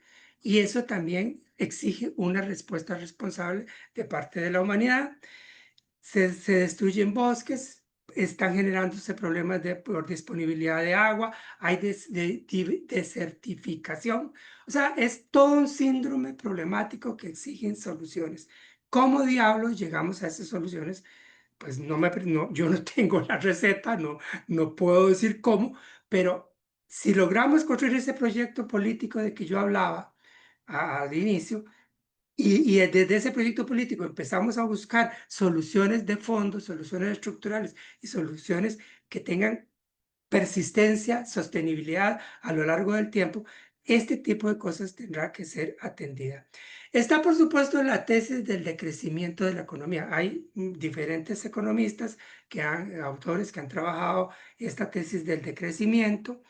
y eso también exige una respuesta responsable de parte de la humanidad. Se destruyen bosques, están generándose problemas por disponibilidad de agua, hay desertificación. O sea, es todo un síndrome problemático que exigen soluciones. ¿Cómo diablos llegamos a esas soluciones? Pues yo no tengo la receta, no puedo decir cómo, pero si logramos construir ese proyecto político de que yo hablaba al inicio, y desde ese proyecto político empezamos a buscar soluciones de fondo, soluciones estructurales y soluciones que tengan persistencia, sostenibilidad a lo largo del tiempo, este tipo de cosas tendrá que ser atendida. Está, por supuesto, la tesis del decrecimiento de la economía. Hay diferentes economistas, autores que han trabajado esta tesis del decrecimiento.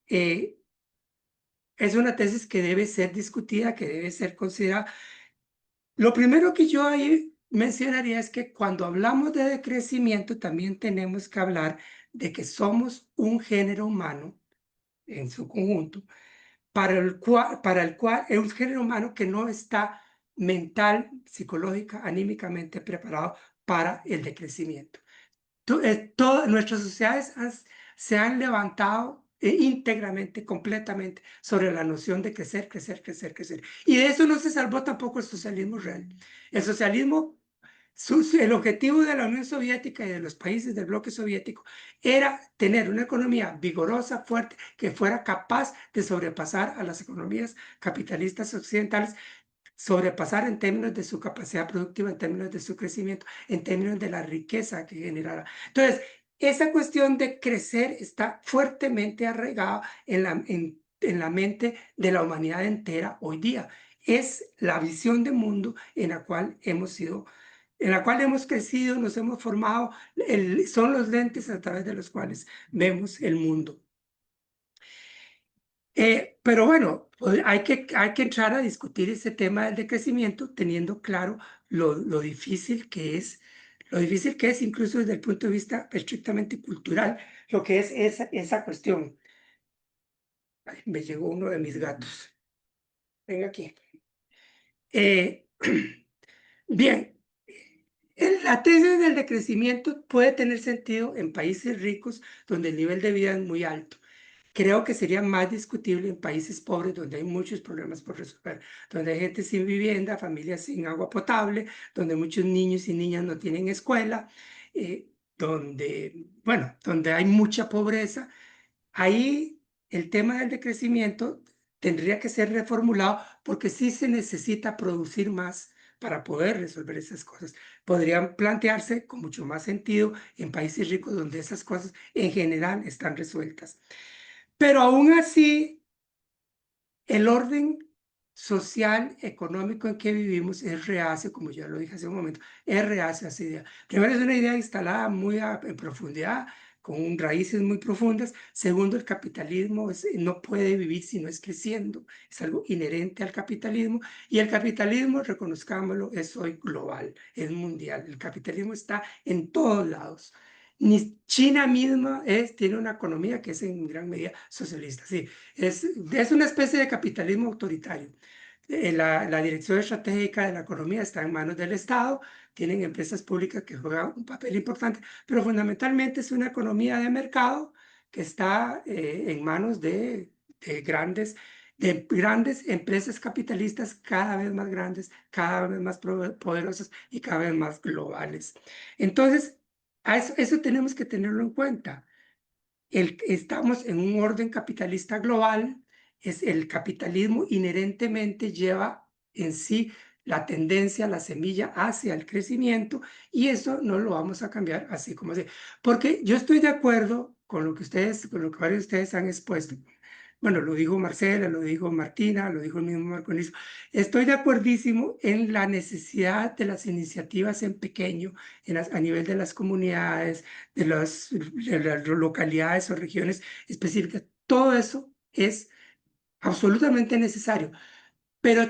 Es una tesis que debe ser discutida, que debe ser considerada. Lo primero que yo ahí mencionaría es que cuando hablamos de decrecimiento también tenemos que hablar de que somos un género humano en su conjunto, para el cual es un género humano que no está mental, psicológica, anímicamente preparado para el decrecimiento. Todas nuestras sociedades se han levantado íntegramente, completamente, sobre la noción de crecer, crecer, crecer, crecer. Y de eso no se salvó tampoco el socialismo real. El socialismo, el objetivo de la Unión Soviética y de los países del bloque soviético era tener una economía vigorosa, fuerte, que fuera capaz de sobrepasar a las economías capitalistas occidentales, sobrepasar en términos de su capacidad productiva, en términos de su crecimiento, en términos de la riqueza que generará. Entonces, esa cuestión de crecer está fuertemente arraigada en la mente de la humanidad entera hoy día. Es la visión de mundo en la cual hemos crecido, nos hemos formado, son los lentes a través de los cuales vemos el mundo. Pero bueno, hay que entrar a discutir ese tema del decrecimiento teniendo claro lo difícil que es, incluso desde el punto de vista estrictamente cultural, lo que es esa cuestión. Ay, me llegó uno de mis gatos. Venga aquí. Bien, la tesis del decrecimiento puede tener sentido en países ricos donde el nivel de vida es muy alto. Creo que sería más discutible en países pobres donde hay muchos problemas por resolver, donde hay gente sin vivienda, familias sin agua potable, donde muchos niños y niñas no tienen escuela, donde hay mucha pobreza. Ahí el tema del decrecimiento tendría que ser reformulado porque sí se necesita producir más para poder resolver esas cosas. Podrían plantearse con mucho más sentido en países ricos donde esas cosas en general están resueltas. Pero aún así, el orden social, económico en que vivimos es reacio, como ya lo dije hace un momento, es reacio a esa idea. Primero, es una idea instalada muy en profundidad, con raíces muy profundas. Segundo, el capitalismo no puede vivir si no es creciendo, es algo inherente al capitalismo. Y el capitalismo, reconozcámoslo, es hoy global, es mundial. El capitalismo está en todos lados. Ni China misma tiene una economía que es en gran medida socialista. Sí, es una especie de capitalismo autoritario. La dirección estratégica de la economía está en manos del Estado, tienen empresas públicas que juegan un papel importante, pero fundamentalmente es una economía de mercado que está en manos de grandes empresas capitalistas cada vez más grandes, cada vez más poderosas y cada vez más globales. Entonces, eso tenemos que tenerlo en cuenta. Estamos en un orden capitalista global, el capitalismo inherentemente lleva en sí la tendencia, la semilla hacia el crecimiento, y eso no lo vamos a cambiar así como así. Porque yo estoy de acuerdo con lo que varios de ustedes han expuesto. Bueno, lo dijo Marcela, lo dijo Martina, lo dijo el mismo Marco Niso. Estoy de acuerdísimo en la necesidad de las iniciativas en pequeño, a nivel de las comunidades, de las localidades o regiones específicas. Todo eso es absolutamente necesario. Pero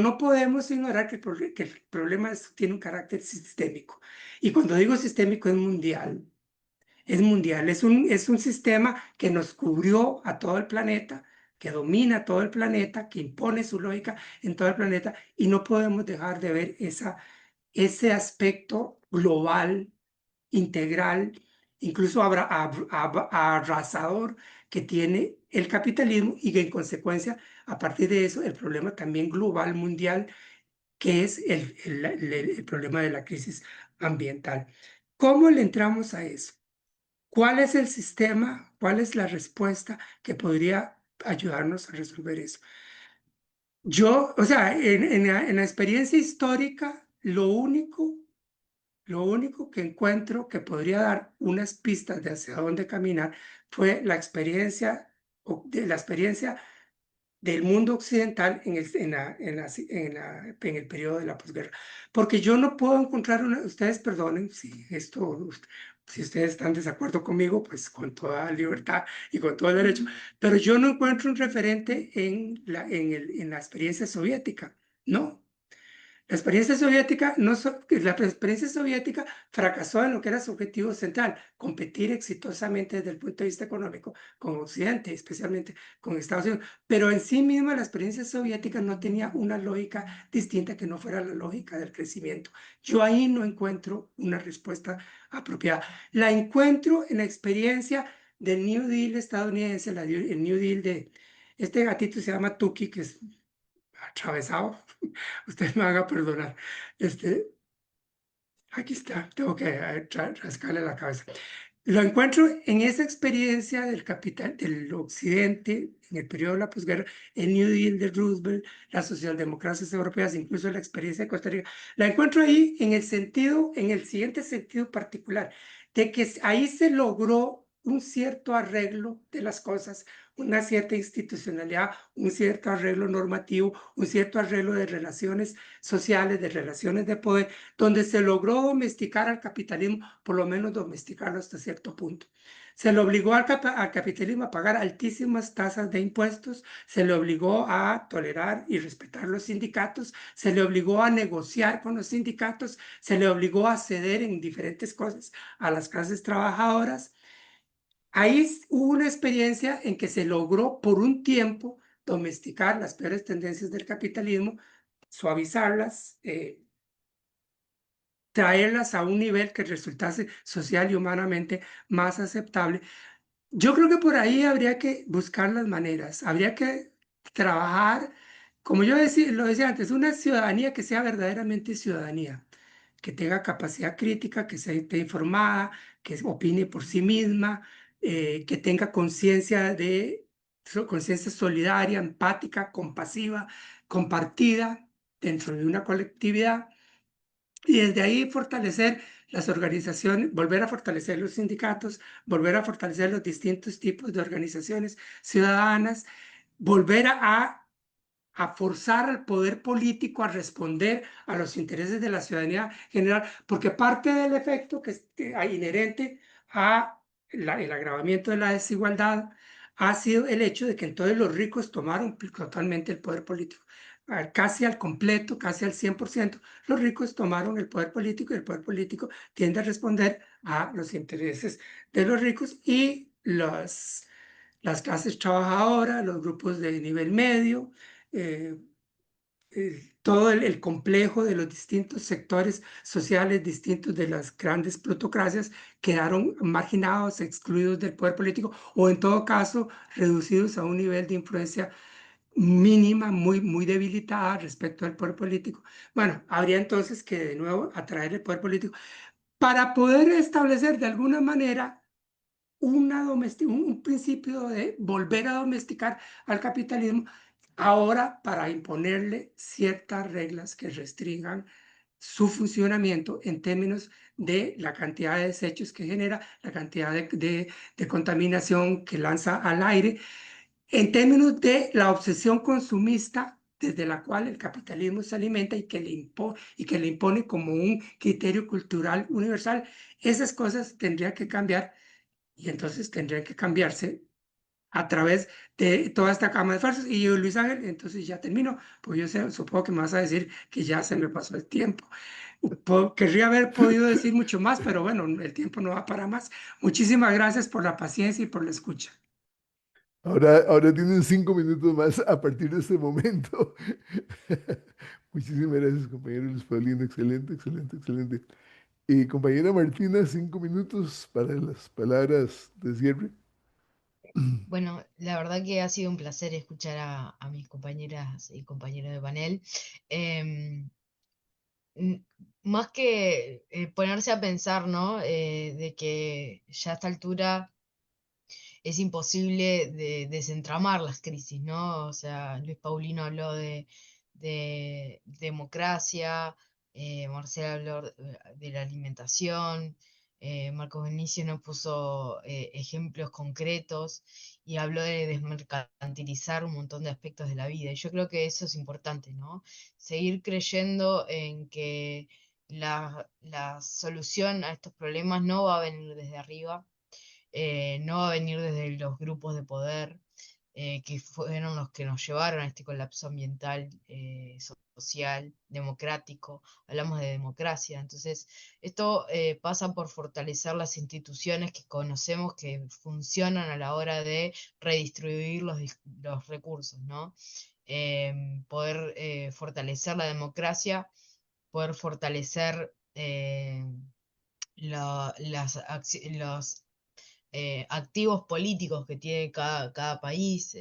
no podemos ignorar que el problema tiene un carácter sistémico. Y cuando digo sistémico es mundial. Es mundial, es un sistema que nos cubrió a todo el planeta, que domina todo el planeta, que impone su lógica en todo el planeta, y no podemos dejar de ver ese aspecto global, integral, incluso arrasador que tiene el capitalismo, y que en consecuencia, a partir de eso, el problema también global, mundial, que es el problema de la crisis ambiental. ¿Cómo le entramos a eso? ¿Cuál es el sistema? ¿Cuál es la respuesta que podría ayudarnos a resolver eso? O sea, en la experiencia histórica, lo único que encuentro que podría dar unas pistas de hacia dónde caminar fue la experiencia del mundo occidental en el periodo de la posguerra. Porque yo no puedo encontrar ustedes perdonen si ustedes están en desacuerdo conmigo, pues con toda libertad y con todo el derecho, pero yo no encuentro un referente en la experiencia soviética, ¿no? La experiencia soviética fracasó en lo que era su objetivo central, competir exitosamente desde el punto de vista económico con Occidente, especialmente con Estados Unidos. Pero en sí misma la experiencia soviética no tenía una lógica distinta que no fuera la lógica del crecimiento. Yo ahí no encuentro una respuesta apropiada. La encuentro en la experiencia del New Deal estadounidense, el New Deal de este gatito se llama Tuki, que es atravesado. Ustedes me van a perdonar. Aquí está, tengo que rascarle la cabeza. Lo encuentro en esa experiencia del capital, del occidente, en el periodo de la posguerra, el New Deal de Roosevelt, las socialdemocracias europeas, incluso la experiencia de Costa Rica. La encuentro ahí en el siguiente sentido particular, de que ahí se logró un cierto arreglo de las cosas, una cierta institucionalidad, un cierto arreglo normativo, un cierto arreglo de relaciones sociales, de relaciones de poder, donde se logró domesticar al capitalismo, por lo menos domesticarlo hasta cierto punto. Se le obligó al capitalismo a pagar altísimas tasas de impuestos, se le obligó a tolerar y respetar los sindicatos, se le obligó a negociar con los sindicatos, se le obligó a ceder en diferentes cosas a las clases trabajadoras. Ahí hubo una experiencia en que se logró por un tiempo domesticar las peores tendencias del capitalismo, suavizarlas, traerlas a un nivel que resultase social y humanamente más aceptable. Yo creo que por ahí habría que buscar las maneras, habría que trabajar, como lo decía antes, una ciudadanía que sea verdaderamente ciudadanía, que tenga capacidad crítica, que esté informada, que opine por sí misma, que tenga conciencia solidaria, empática, compasiva, compartida dentro de una colectividad. Y desde ahí fortalecer las organizaciones, volver a fortalecer los sindicatos, volver a fortalecer los distintos tipos de organizaciones ciudadanas, volver a forzar al poder político a responder a los intereses de la ciudadanía general, porque parte del efecto que es inherente a el agravamiento de la desigualdad ha sido el hecho de que entonces los ricos tomaron totalmente el poder político. Casi al completo, casi al 100%, los ricos tomaron el poder político y el poder político tiende a responder a los intereses de los ricos y las clases trabajadoras, los grupos de nivel medio, eh, todo el complejo de los distintos sectores sociales distintos de las grandes plutocracias quedaron marginados, excluidos del poder político o en todo caso reducidos a un nivel de influencia mínima, muy, muy debilitada respecto al poder político. Bueno, habría entonces que de nuevo atraer el poder político para poder establecer de alguna manera un principio de volver a domesticar al capitalismo, ahora para imponerle ciertas reglas que restringan su funcionamiento en términos de la cantidad de desechos que genera, la cantidad de contaminación que lanza al aire, en términos de la obsesión consumista desde la cual el capitalismo se alimenta y que le impone como un criterio cultural universal. Esas cosas tendrían que cambiar y entonces tendrían que cambiarse a través de toda esta cama de falsos. Y yo, Luis Ángel, entonces ya termino, pues supongo que me vas a decir que ya se me pasó el tiempo. Querría haber podido decir mucho más, pero bueno, el tiempo no va para más. Muchísimas gracias por la paciencia y por la escucha. Ahora tienen 5 minutos más a partir de este momento. Muchísimas gracias, compañero Luis Paulino. Excelente, excelente, excelente. Compañera Martina, 5 minutos para las palabras de cierre. Bueno, la verdad que ha sido un placer escuchar a mis compañeras y compañeros de panel. Em, Más que ponerse a pensar, ¿no? De que ya a esta altura es imposible desentramar las crisis, ¿no? O sea, Luis Paulino habló de democracia, Marcela habló de la alimentación, Marcos Benicio nos puso ejemplos concretos y habló de desmercantilizar un montón de aspectos de la vida. Y yo creo que eso es importante, ¿no? Seguir creyendo en que la solución a estos problemas no va a venir desde arriba, no va a venir desde los grupos de poder, que fueron los que nos llevaron a este colapso ambiental, social, democrático. Hablamos de democracia. Entonces, esto pasa por fortalecer las instituciones que conocemos que funcionan a la hora de redistribuir los recursos, ¿no? Poder fortalecer la democracia, poder fortalecer los activos políticos que tiene cada país.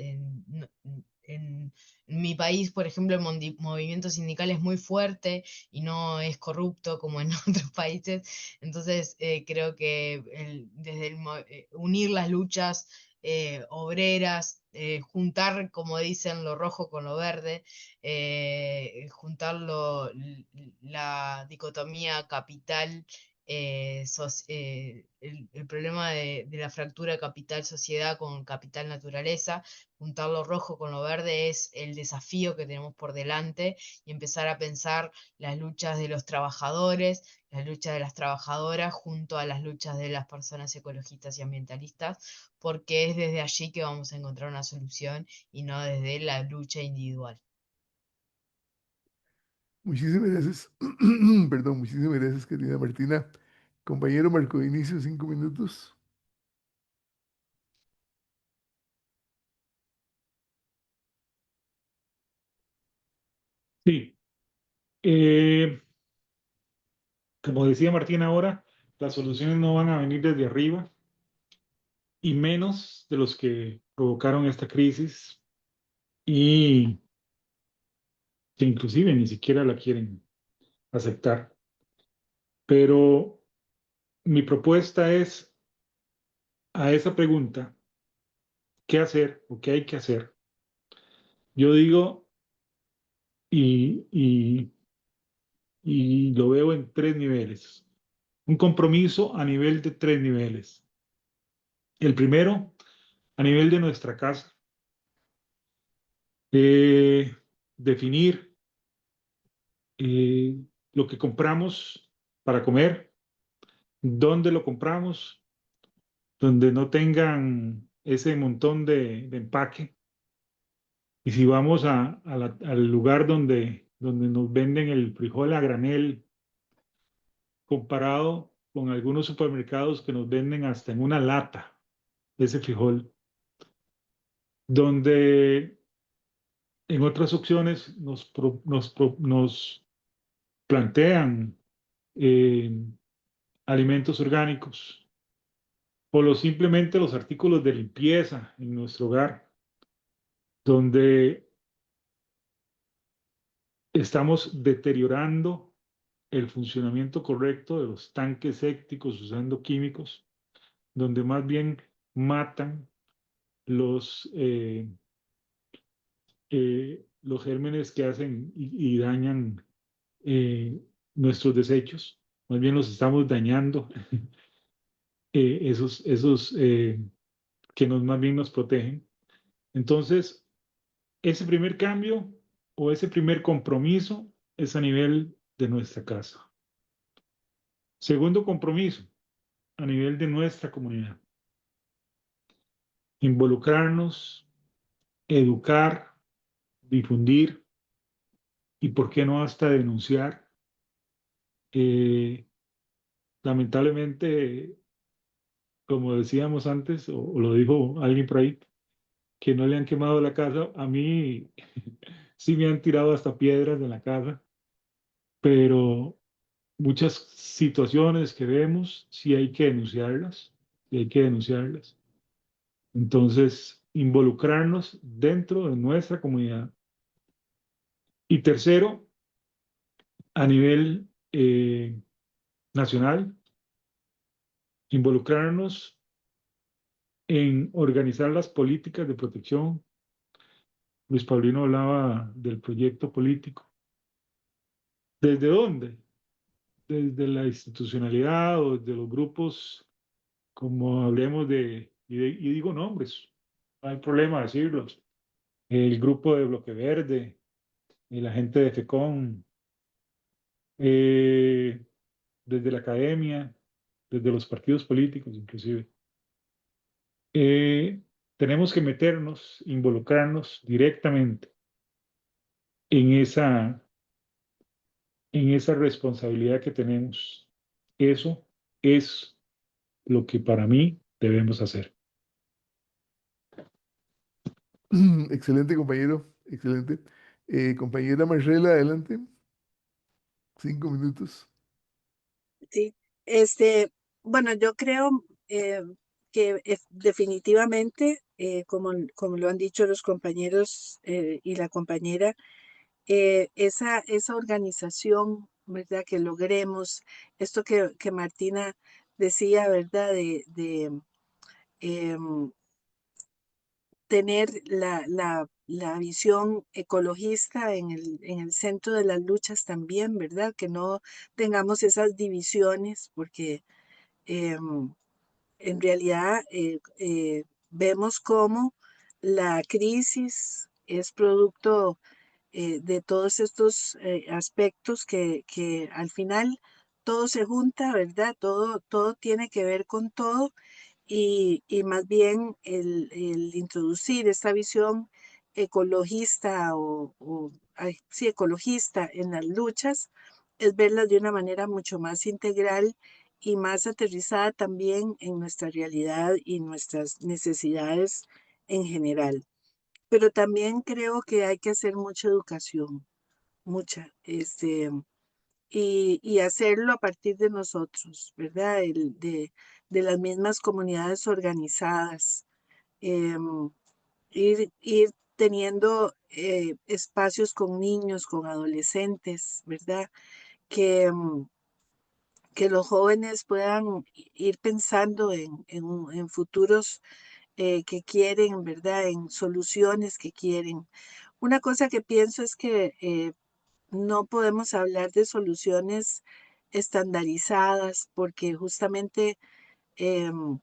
En mi país, por ejemplo, el movimiento sindical es muy fuerte y no es corrupto como en otros países. Entonces, creo que desde unir las luchas obreras, juntar, como dicen, lo rojo con lo verde, juntar la dicotomía capital, el problema de la fractura capital-sociedad con capital-naturaleza, juntar lo rojo con lo verde es el desafío que tenemos por delante, y empezar a pensar las luchas de los trabajadores, las luchas de las trabajadoras junto a las luchas de las personas ecologistas y ambientalistas, porque es desde allí que vamos a encontrar una solución y no desde la lucha individual. Muchísimas gracias. Perdón, muchísimas gracias, querida Martina. Compañero Marco Inicio, 5 minutos. Sí, como decía Martín ahora, las soluciones no van a venir desde arriba y menos de los que provocaron esta crisis y que inclusive ni siquiera la quieren aceptar. Pero mi propuesta es a esa pregunta, ¿qué hacer o qué hay que hacer? Yo digo, y, y, y lo veo en 3 niveles, un compromiso a nivel de 3 niveles. El primero, a nivel de nuestra casa, definir eh, lo que compramos para comer, dónde lo compramos, donde no tengan ese montón de empaque. Y si vamos al lugar donde nos venden el frijol a granel, comparado con algunos supermercados que nos venden hasta en una lata ese frijol, donde en otras opciones nos plantean eh, alimentos orgánicos o simplemente los artículos de limpieza en nuestro hogar, donde estamos deteriorando el funcionamiento correcto de los tanques sépticos usando químicos, donde más bien matan los, los gérmenes que hacen y dañan nuestros desechos, más bien los estamos dañando, esos que más bien nos protegen. Entonces, ese primer cambio o ese primer compromiso es a nivel de nuestra casa. Segundo compromiso, a nivel de nuestra comunidad. Involucrarnos, educar, difundir y, ¿por qué no, hasta denunciar? Eh, Lamentablemente, como decíamos antes, o lo dijo alguien por ahí, que no le han quemado la casa. A mí sí me han tirado hasta piedras de la casa, pero muchas situaciones que vemos sí hay que denunciarlas, sí hay que denunciarlas. Entonces, involucrarnos dentro de nuestra comunidad. Y tercero, a nivel nacional, involucrarnos en organizar las políticas de protección. Luis Paulino hablaba del proyecto político. ¿Desde dónde? Desde la institucionalidad o desde los grupos, como hablemos y digo nombres, no hay problema decirlos. El grupo de Bloque Verde, y la gente de FECON, desde la academia, desde los partidos políticos inclusive. Tenemos que meternos, involucrarnos directamente en esa responsabilidad que tenemos. Eso es lo que para mí debemos hacer. Excelente, compañero. Excelente. Compañera Marcela, adelante. 5 minutos. Sí, bueno, yo creo que definitivamente, como lo han dicho los compañeros y la compañera, esa organización, ¿verdad? Que logremos, esto que Martina decía, ¿verdad? De em, tener la visión ecologista en el centro de las luchas también, ¿verdad? Que no tengamos esas divisiones, porque en realidad vemos cómo la crisis es producto de todos estos aspectos que al final todo se junta, ¿verdad? Todo tiene que ver con todo y más bien el introducir esta visión ecologista sí, ecologista en las luchas es verlas de una manera mucho más integral y más aterrizada también en nuestra realidad y nuestras necesidades en general. Pero también creo que hay que hacer mucha educación, mucha, y hacerlo a partir de nosotros, ¿verdad? De las mismas comunidades organizadas, em, ir teniendo espacios con niños, con adolescentes, ¿verdad? Que, que los jóvenes puedan ir pensando en futuros que quieren, ¿verdad? En soluciones que quieren. Una cosa que pienso es que no podemos hablar de soluciones estandarizadas porque justamente em,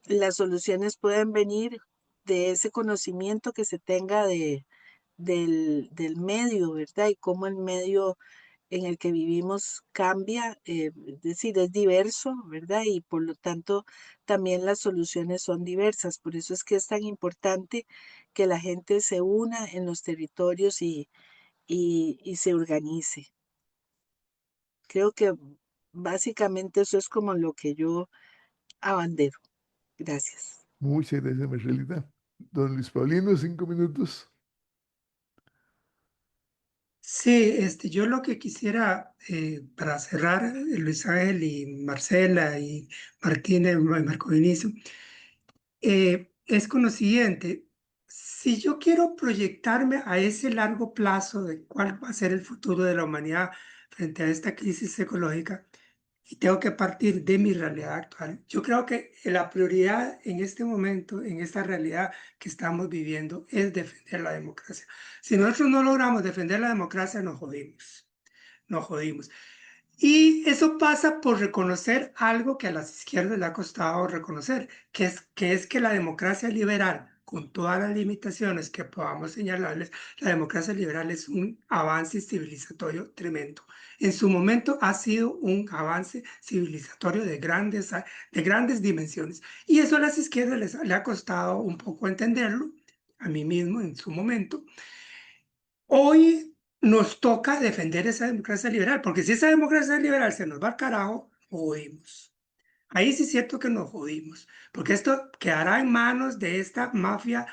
las soluciones pueden venir de ese conocimiento que se tenga del medio, ¿verdad? Y cómo el medio en el que vivimos cambia, es decir, es diverso, ¿verdad? Y por lo tanto también las soluciones son diversas. Por eso es que es tan importante que la gente se una en los territorios y se organice. Creo que básicamente eso es como lo que yo abandero. Gracias. Muchas gracias, Marcelita. Don Luis Paulino, 5 minutos. Sí, yo lo que quisiera, para cerrar, Luis Ángel y Marcela y Martínez, Marco Vinicio, es con lo siguiente. Si yo quiero proyectarme a ese largo plazo de cuál va a ser el futuro de la humanidad frente a esta crisis ecológica, y tengo que partir de mi realidad actual, yo creo que la prioridad en este momento, en esta realidad que estamos viviendo, es defender la democracia. Si nosotros no logramos defender la democracia, nos jodimos. Nos jodimos. Y eso pasa por reconocer algo que a las izquierdas le ha costado reconocer, que es que la democracia liberal, con todas las limitaciones que podamos señalarles, la democracia liberal es un avance civilizatorio tremendo. En su momento ha sido un avance civilizatorio de grandes dimensiones. Y eso a las izquierdas le ha costado un poco entenderlo, a mí mismo en su momento. Hoy nos toca defender esa democracia liberal, porque si esa democracia liberal se nos va al carajo, jodimos. Ahí sí es cierto que nos jodimos, porque esto quedará en manos de esta mafia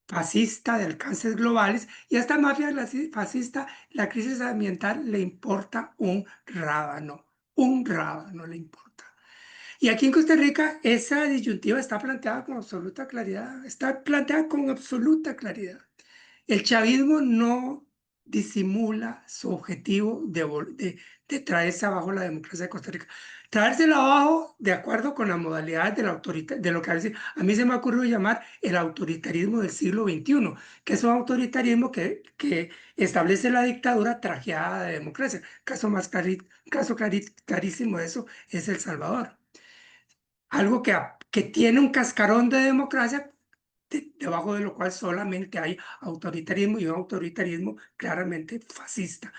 fascista de alcances globales, y a esta mafia fascista la crisis ambiental le importa un rábano le importa. Y aquí en Costa Rica esa disyuntiva está planteada con absoluta claridad, está planteada con absoluta claridad. El chavismo no disimula su objetivo de traerse abajo la democracia de Costa Rica. Traérsela abajo de acuerdo con las modalidades de lo que a mí se me ha ocurrido llamar el autoritarismo del siglo XXI, que es un autoritarismo que establece la dictadura trajeada de democracia. Caso clarísimo de eso es El Salvador. Algo que tiene un cascarón de democracia, debajo de lo cual solamente hay autoritarismo, y un autoritarismo claramente fascista.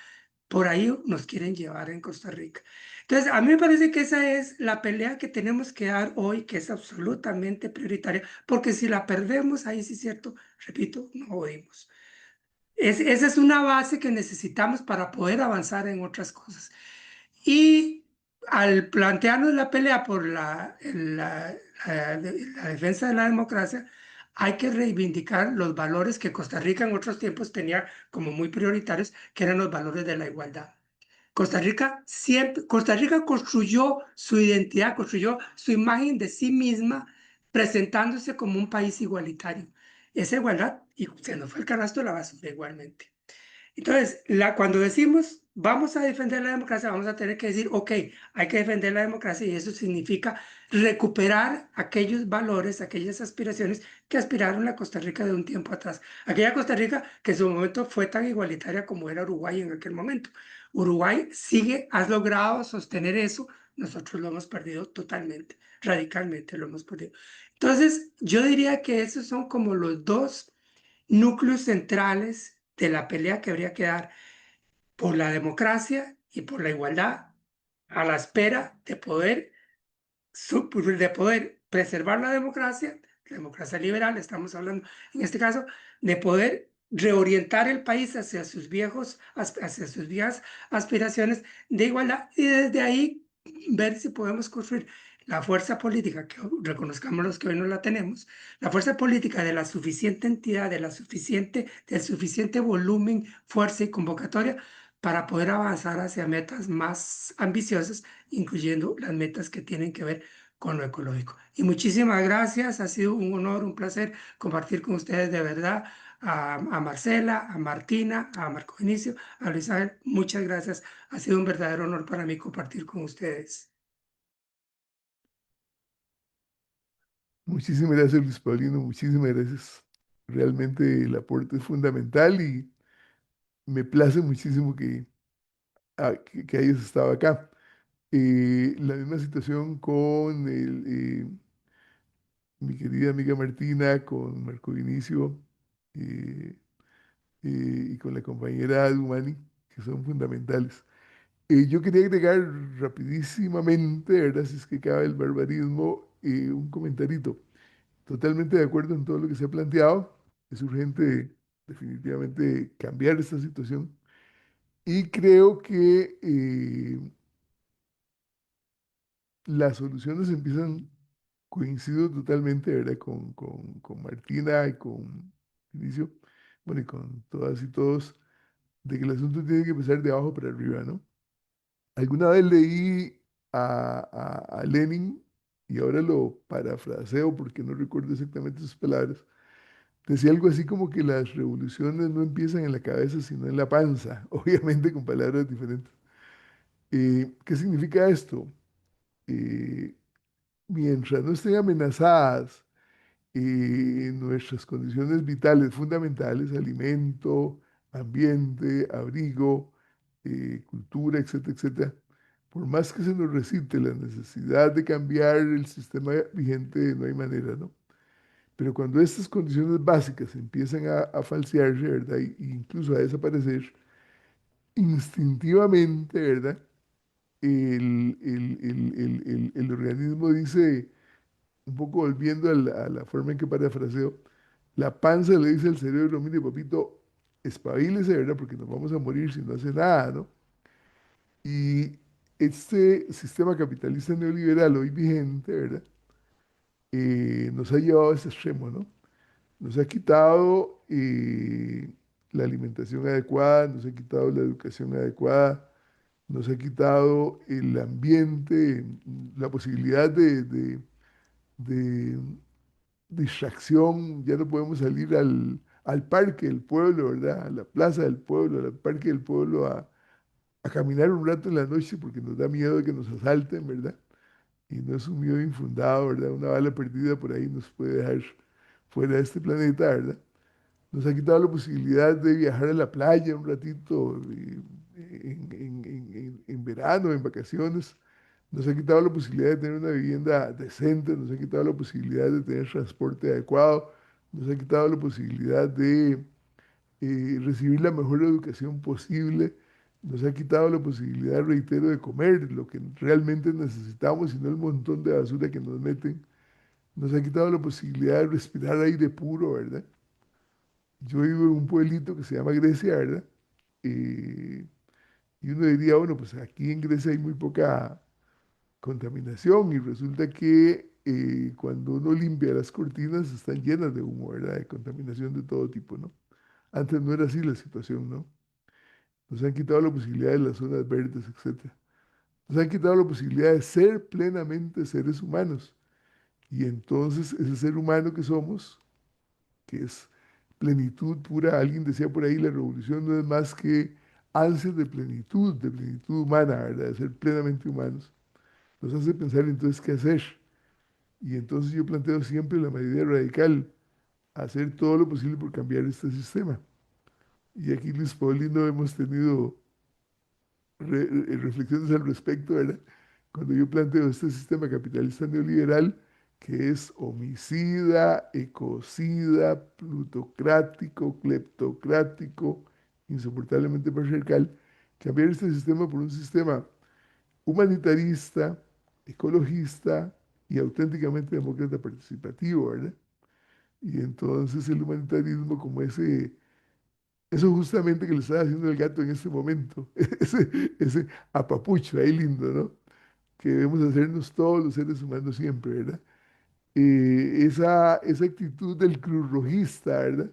Por ahí nos quieren llevar en Costa Rica. Entonces, a mí me parece que esa es la pelea que tenemos que dar hoy, que es absolutamente prioritaria, porque si la perdemos, ahí sí es cierto, repito, no oímos. Esa es una base que necesitamos para poder avanzar en otras cosas. Y al plantearnos la pelea por la defensa de la democracia, hay que reivindicar los valores que Costa Rica en otros tiempos tenía como muy prioritarios, que eran los valores de la igualdad. Costa Rica construyó su identidad, construyó su imagen de sí misma, presentándose como un país igualitario. Esa igualdad, y se nos fue el canasto de la basura igualmente. Entonces, cuando decimos vamos a defender la democracia, vamos a tener que decir, ok, hay que defender la democracia, y eso significa recuperar aquellos valores, aquellas aspiraciones que aspiraron a Costa Rica de un tiempo atrás. Aquella Costa Rica que en su momento fue tan igualitaria como era Uruguay en aquel momento. Uruguay has logrado sostener eso, nosotros lo hemos perdido totalmente, radicalmente lo hemos perdido. Entonces, yo diría que esos son como los dos núcleos centrales de la pelea que habría que dar por la democracia y por la igualdad, a la espera de poder preservar la democracia liberal, estamos hablando en este caso, de poder reorientar el país hacia sus viejas aspiraciones de igualdad, y desde ahí ver si podemos construir la fuerza política, que reconozcamos los que hoy no la tenemos, la fuerza política de la suficiente entidad, del suficiente volumen, fuerza y convocatoria para poder avanzar hacia metas más ambiciosas, incluyendo las metas que tienen que ver con lo ecológico. Y muchísimas gracias, ha sido un honor, un placer compartir con ustedes, de verdad, a Marcela, a Martina, a Marco Vinicio, a Luisabel, muchas gracias. Ha sido un verdadero honor para mí compartir con ustedes. Muchísimas gracias, Luis Paulino, muchísimas gracias. Realmente el aporte es fundamental y me place muchísimo que hayas estado acá. La misma situación con mi querida amiga Martina, con Marco Vinicio eh, y con la compañera Dumani, que son fundamentales. Yo quería agregar rapidísimamente, ¿verdad? Si es que cabe el barbarismo, un comentarito. Totalmente de acuerdo en todo lo que se ha planteado. Es urgente definitivamente cambiar esta situación. Y creo que las soluciones empiezan, coincido totalmente, ¿verdad? Con Martina y con Inicio, bueno, y con todas y todos, de que el asunto tiene que empezar de abajo para arriba, ¿no? Alguna vez leí a Lenin, y ahora lo parafraseo porque no recuerdo exactamente sus palabras. Decía algo así como que las revoluciones no empiezan en la cabeza, sino en la panza, obviamente con palabras diferentes. ¿Qué significa esto? Eh, Mientras no estén amenazadas nuestras condiciones vitales fundamentales, alimento, ambiente, abrigo, cultura, etcétera, etcétera, por más que se nos recite la necesidad de cambiar el sistema vigente, no hay manera, ¿no? Pero cuando estas condiciones básicas empiezan a falsearse, ¿verdad? Incluso a desaparecer, instintivamente, ¿verdad? El organismo dice, un poco volviendo a la forma en que parafraseo, la panza le dice al cerebro, mire, papito, espabilese, ¿verdad? Porque nos vamos a morir si no hace nada, ¿no? Y este sistema capitalista neoliberal hoy vigente, ¿verdad? Nos ha llevado a ese extremo, ¿no? Nos ha quitado la alimentación adecuada, nos ha quitado la educación adecuada, nos ha quitado el ambiente, la posibilidad de distracción. Ya no podemos salir al parque del pueblo, ¿verdad? A la plaza del pueblo, al parque del pueblo a caminar un rato en la noche porque nos da miedo de que nos asalten, ¿verdad? Y no es un miedo infundado, ¿verdad? Una bala perdida por ahí nos puede dejar fuera de este planeta, ¿verdad? Nos ha quitado la posibilidad de viajar a la playa un ratito en verano, en vacaciones, nos ha quitado la posibilidad de tener una vivienda decente, nos ha quitado la posibilidad de tener transporte adecuado, nos ha quitado la posibilidad de recibir la mejor educación posible, nos ha quitado la posibilidad, reitero, de comer lo que realmente necesitamos y no el montón de basura que nos meten, nos ha quitado la posibilidad de respirar aire puro, ¿verdad? Yo vivo en un pueblito que se llama Grecia, ¿verdad? Eh, y uno diría, bueno, pues aquí en Grecia hay muy poca contaminación y resulta que cuando uno limpia las cortinas están llenas de humo, ¿verdad? De contaminación de todo tipo, ¿no? Antes no era así la situación, ¿no? Nos han quitado la posibilidad de las zonas verdes, etcétera. Nos han quitado la posibilidad de ser plenamente seres humanos. Y entonces ese ser humano que somos, que es plenitud pura, alguien decía por ahí, la revolución no es más que ansias de plenitud humana, ¿verdad? De ser plenamente humanos. Nos hace pensar entonces qué hacer. Y entonces yo planteo siempre la medida radical, hacer todo lo posible por cambiar este sistema. Y aquí Luis Paulino hemos tenido reflexiones al respecto, ¿verdad? Cuando yo planteo este sistema capitalista neoliberal que es homicida, ecocida, plutocrático, cleptocrático, insoportablemente patriarcal, cambiar este sistema por un sistema humanitarista, ecologista y auténticamente demócrata participativo, ¿verdad? Y entonces el humanitarismo como eso justamente que le está haciendo el gato en este momento, ese apapucho ahí lindo, ¿no? Que debemos hacernos todos los seres humanos siempre, ¿verdad? Esa actitud del cruz rojista, ¿verdad?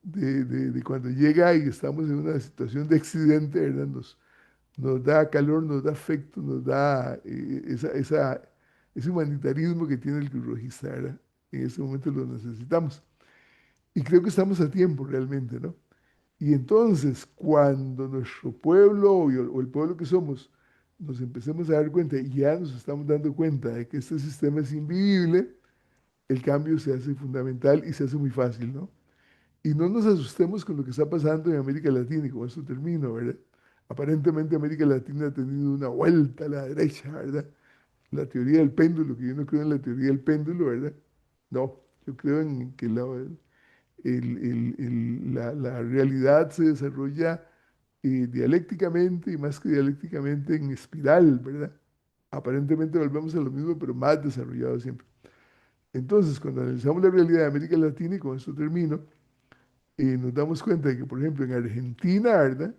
De cuando llega y estamos en una situación de accidente, ¿verdad? Nos da calor, nos da afecto, nos da ese humanitarismo que tiene el cruz rojista, ¿verdad? En este momento lo necesitamos. Y creo que estamos a tiempo realmente, ¿no? Y entonces, cuando nuestro pueblo o el pueblo que somos nos empecemos a dar cuenta, y ya nos estamos dando cuenta de que este sistema es invivible, el cambio se hace fundamental y se hace muy fácil, ¿no? Y no nos asustemos con lo que está pasando en América Latina, y con esto termino, ¿verdad? Aparentemente América Latina ha tenido una vuelta a la derecha, ¿verdad? La teoría del péndulo, que yo no creo en la teoría del péndulo, ¿verdad? No, yo creo en que la realidad se desarrolla dialécticamente y más que dialécticamente en espiral, ¿verdad? Aparentemente volvemos a lo mismo, pero más desarrollado siempre. Entonces, cuando analizamos la realidad de América Latina, y con esto termino, nos damos cuenta de que, por ejemplo, en Argentina, ¿verdad?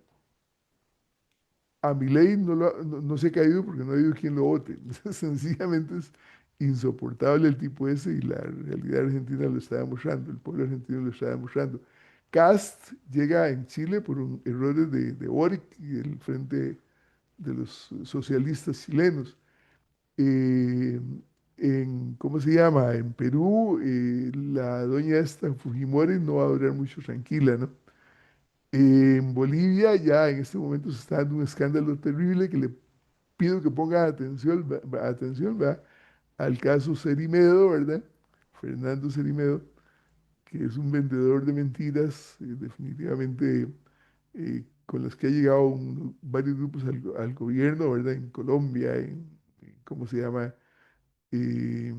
A Milei no se ha caído porque no ha habido quien lo vote. Sencillamente es insoportable el tipo ese y la realidad argentina lo está demostrando, el pueblo argentino lo está demostrando. Cast llega en Chile por un errores de Boric y el Frente de los Socialistas Chilenos. Eh, ¿Cómo se llama? En Perú, la doña esta Fujimori no va a durar mucho tranquila, ¿no? En Bolivia ya en este momento se está dando un escándalo terrible que le pido que ponga atención, atención, ¿verdad? Al caso Cerimedo, ¿verdad? Fernando Cerimedo, que es un vendedor de mentiras, definitivamente con las que ha llegado varios grupos al gobierno, ¿verdad? En Colombia, ¿cómo se llama? Eh,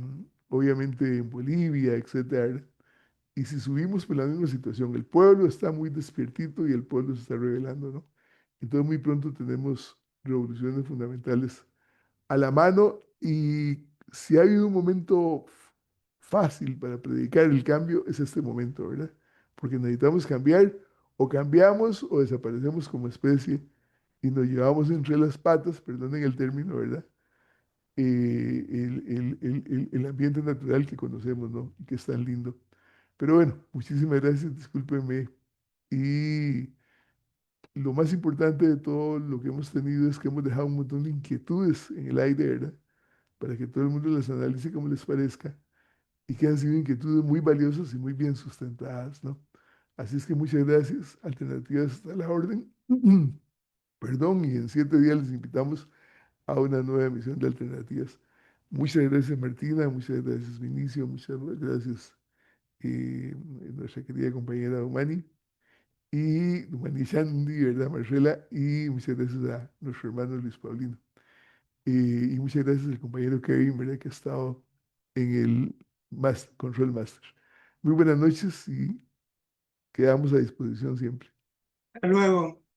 Obviamente en Bolivia, etcétera, ¿verdad? Y si subimos por la misma situación, el pueblo está muy despiertito y el pueblo se está revelando, ¿no? Entonces muy pronto tenemos revoluciones fundamentales a la mano y si ha habido un momento fácil para predicar el cambio, es este momento, ¿verdad? Porque necesitamos cambiar, o cambiamos o desaparecemos como especie y nos llevamos entre las patas, perdonen el término, ¿verdad? El ambiente natural que conocemos, ¿no? Y que es tan lindo. Pero bueno, muchísimas gracias, discúlpenme. Y lo más importante de todo lo que hemos tenido es que hemos dejado un montón de inquietudes en el aire, ¿verdad? Para que todo el mundo las analice como les parezca y que han sido inquietudes muy valiosas y muy bien sustentadas, ¿no? Así es que muchas gracias. Alternativas está a la orden. Perdón, y en 7 días les invitamos a una nueva emisión de Alternativas. Muchas gracias, Martina. Muchas gracias, Vinicio. Muchas gracias, nuestra querida compañera Umani. Y Umani Shandy, ¿verdad, Marcela? Y muchas gracias a nuestro hermano Luis Paulino. Y muchas gracias al compañero Kevin, ¿verdad? Que ha estado en el Control Master. Muy buenas noches y quedamos a disposición siempre. Hasta luego.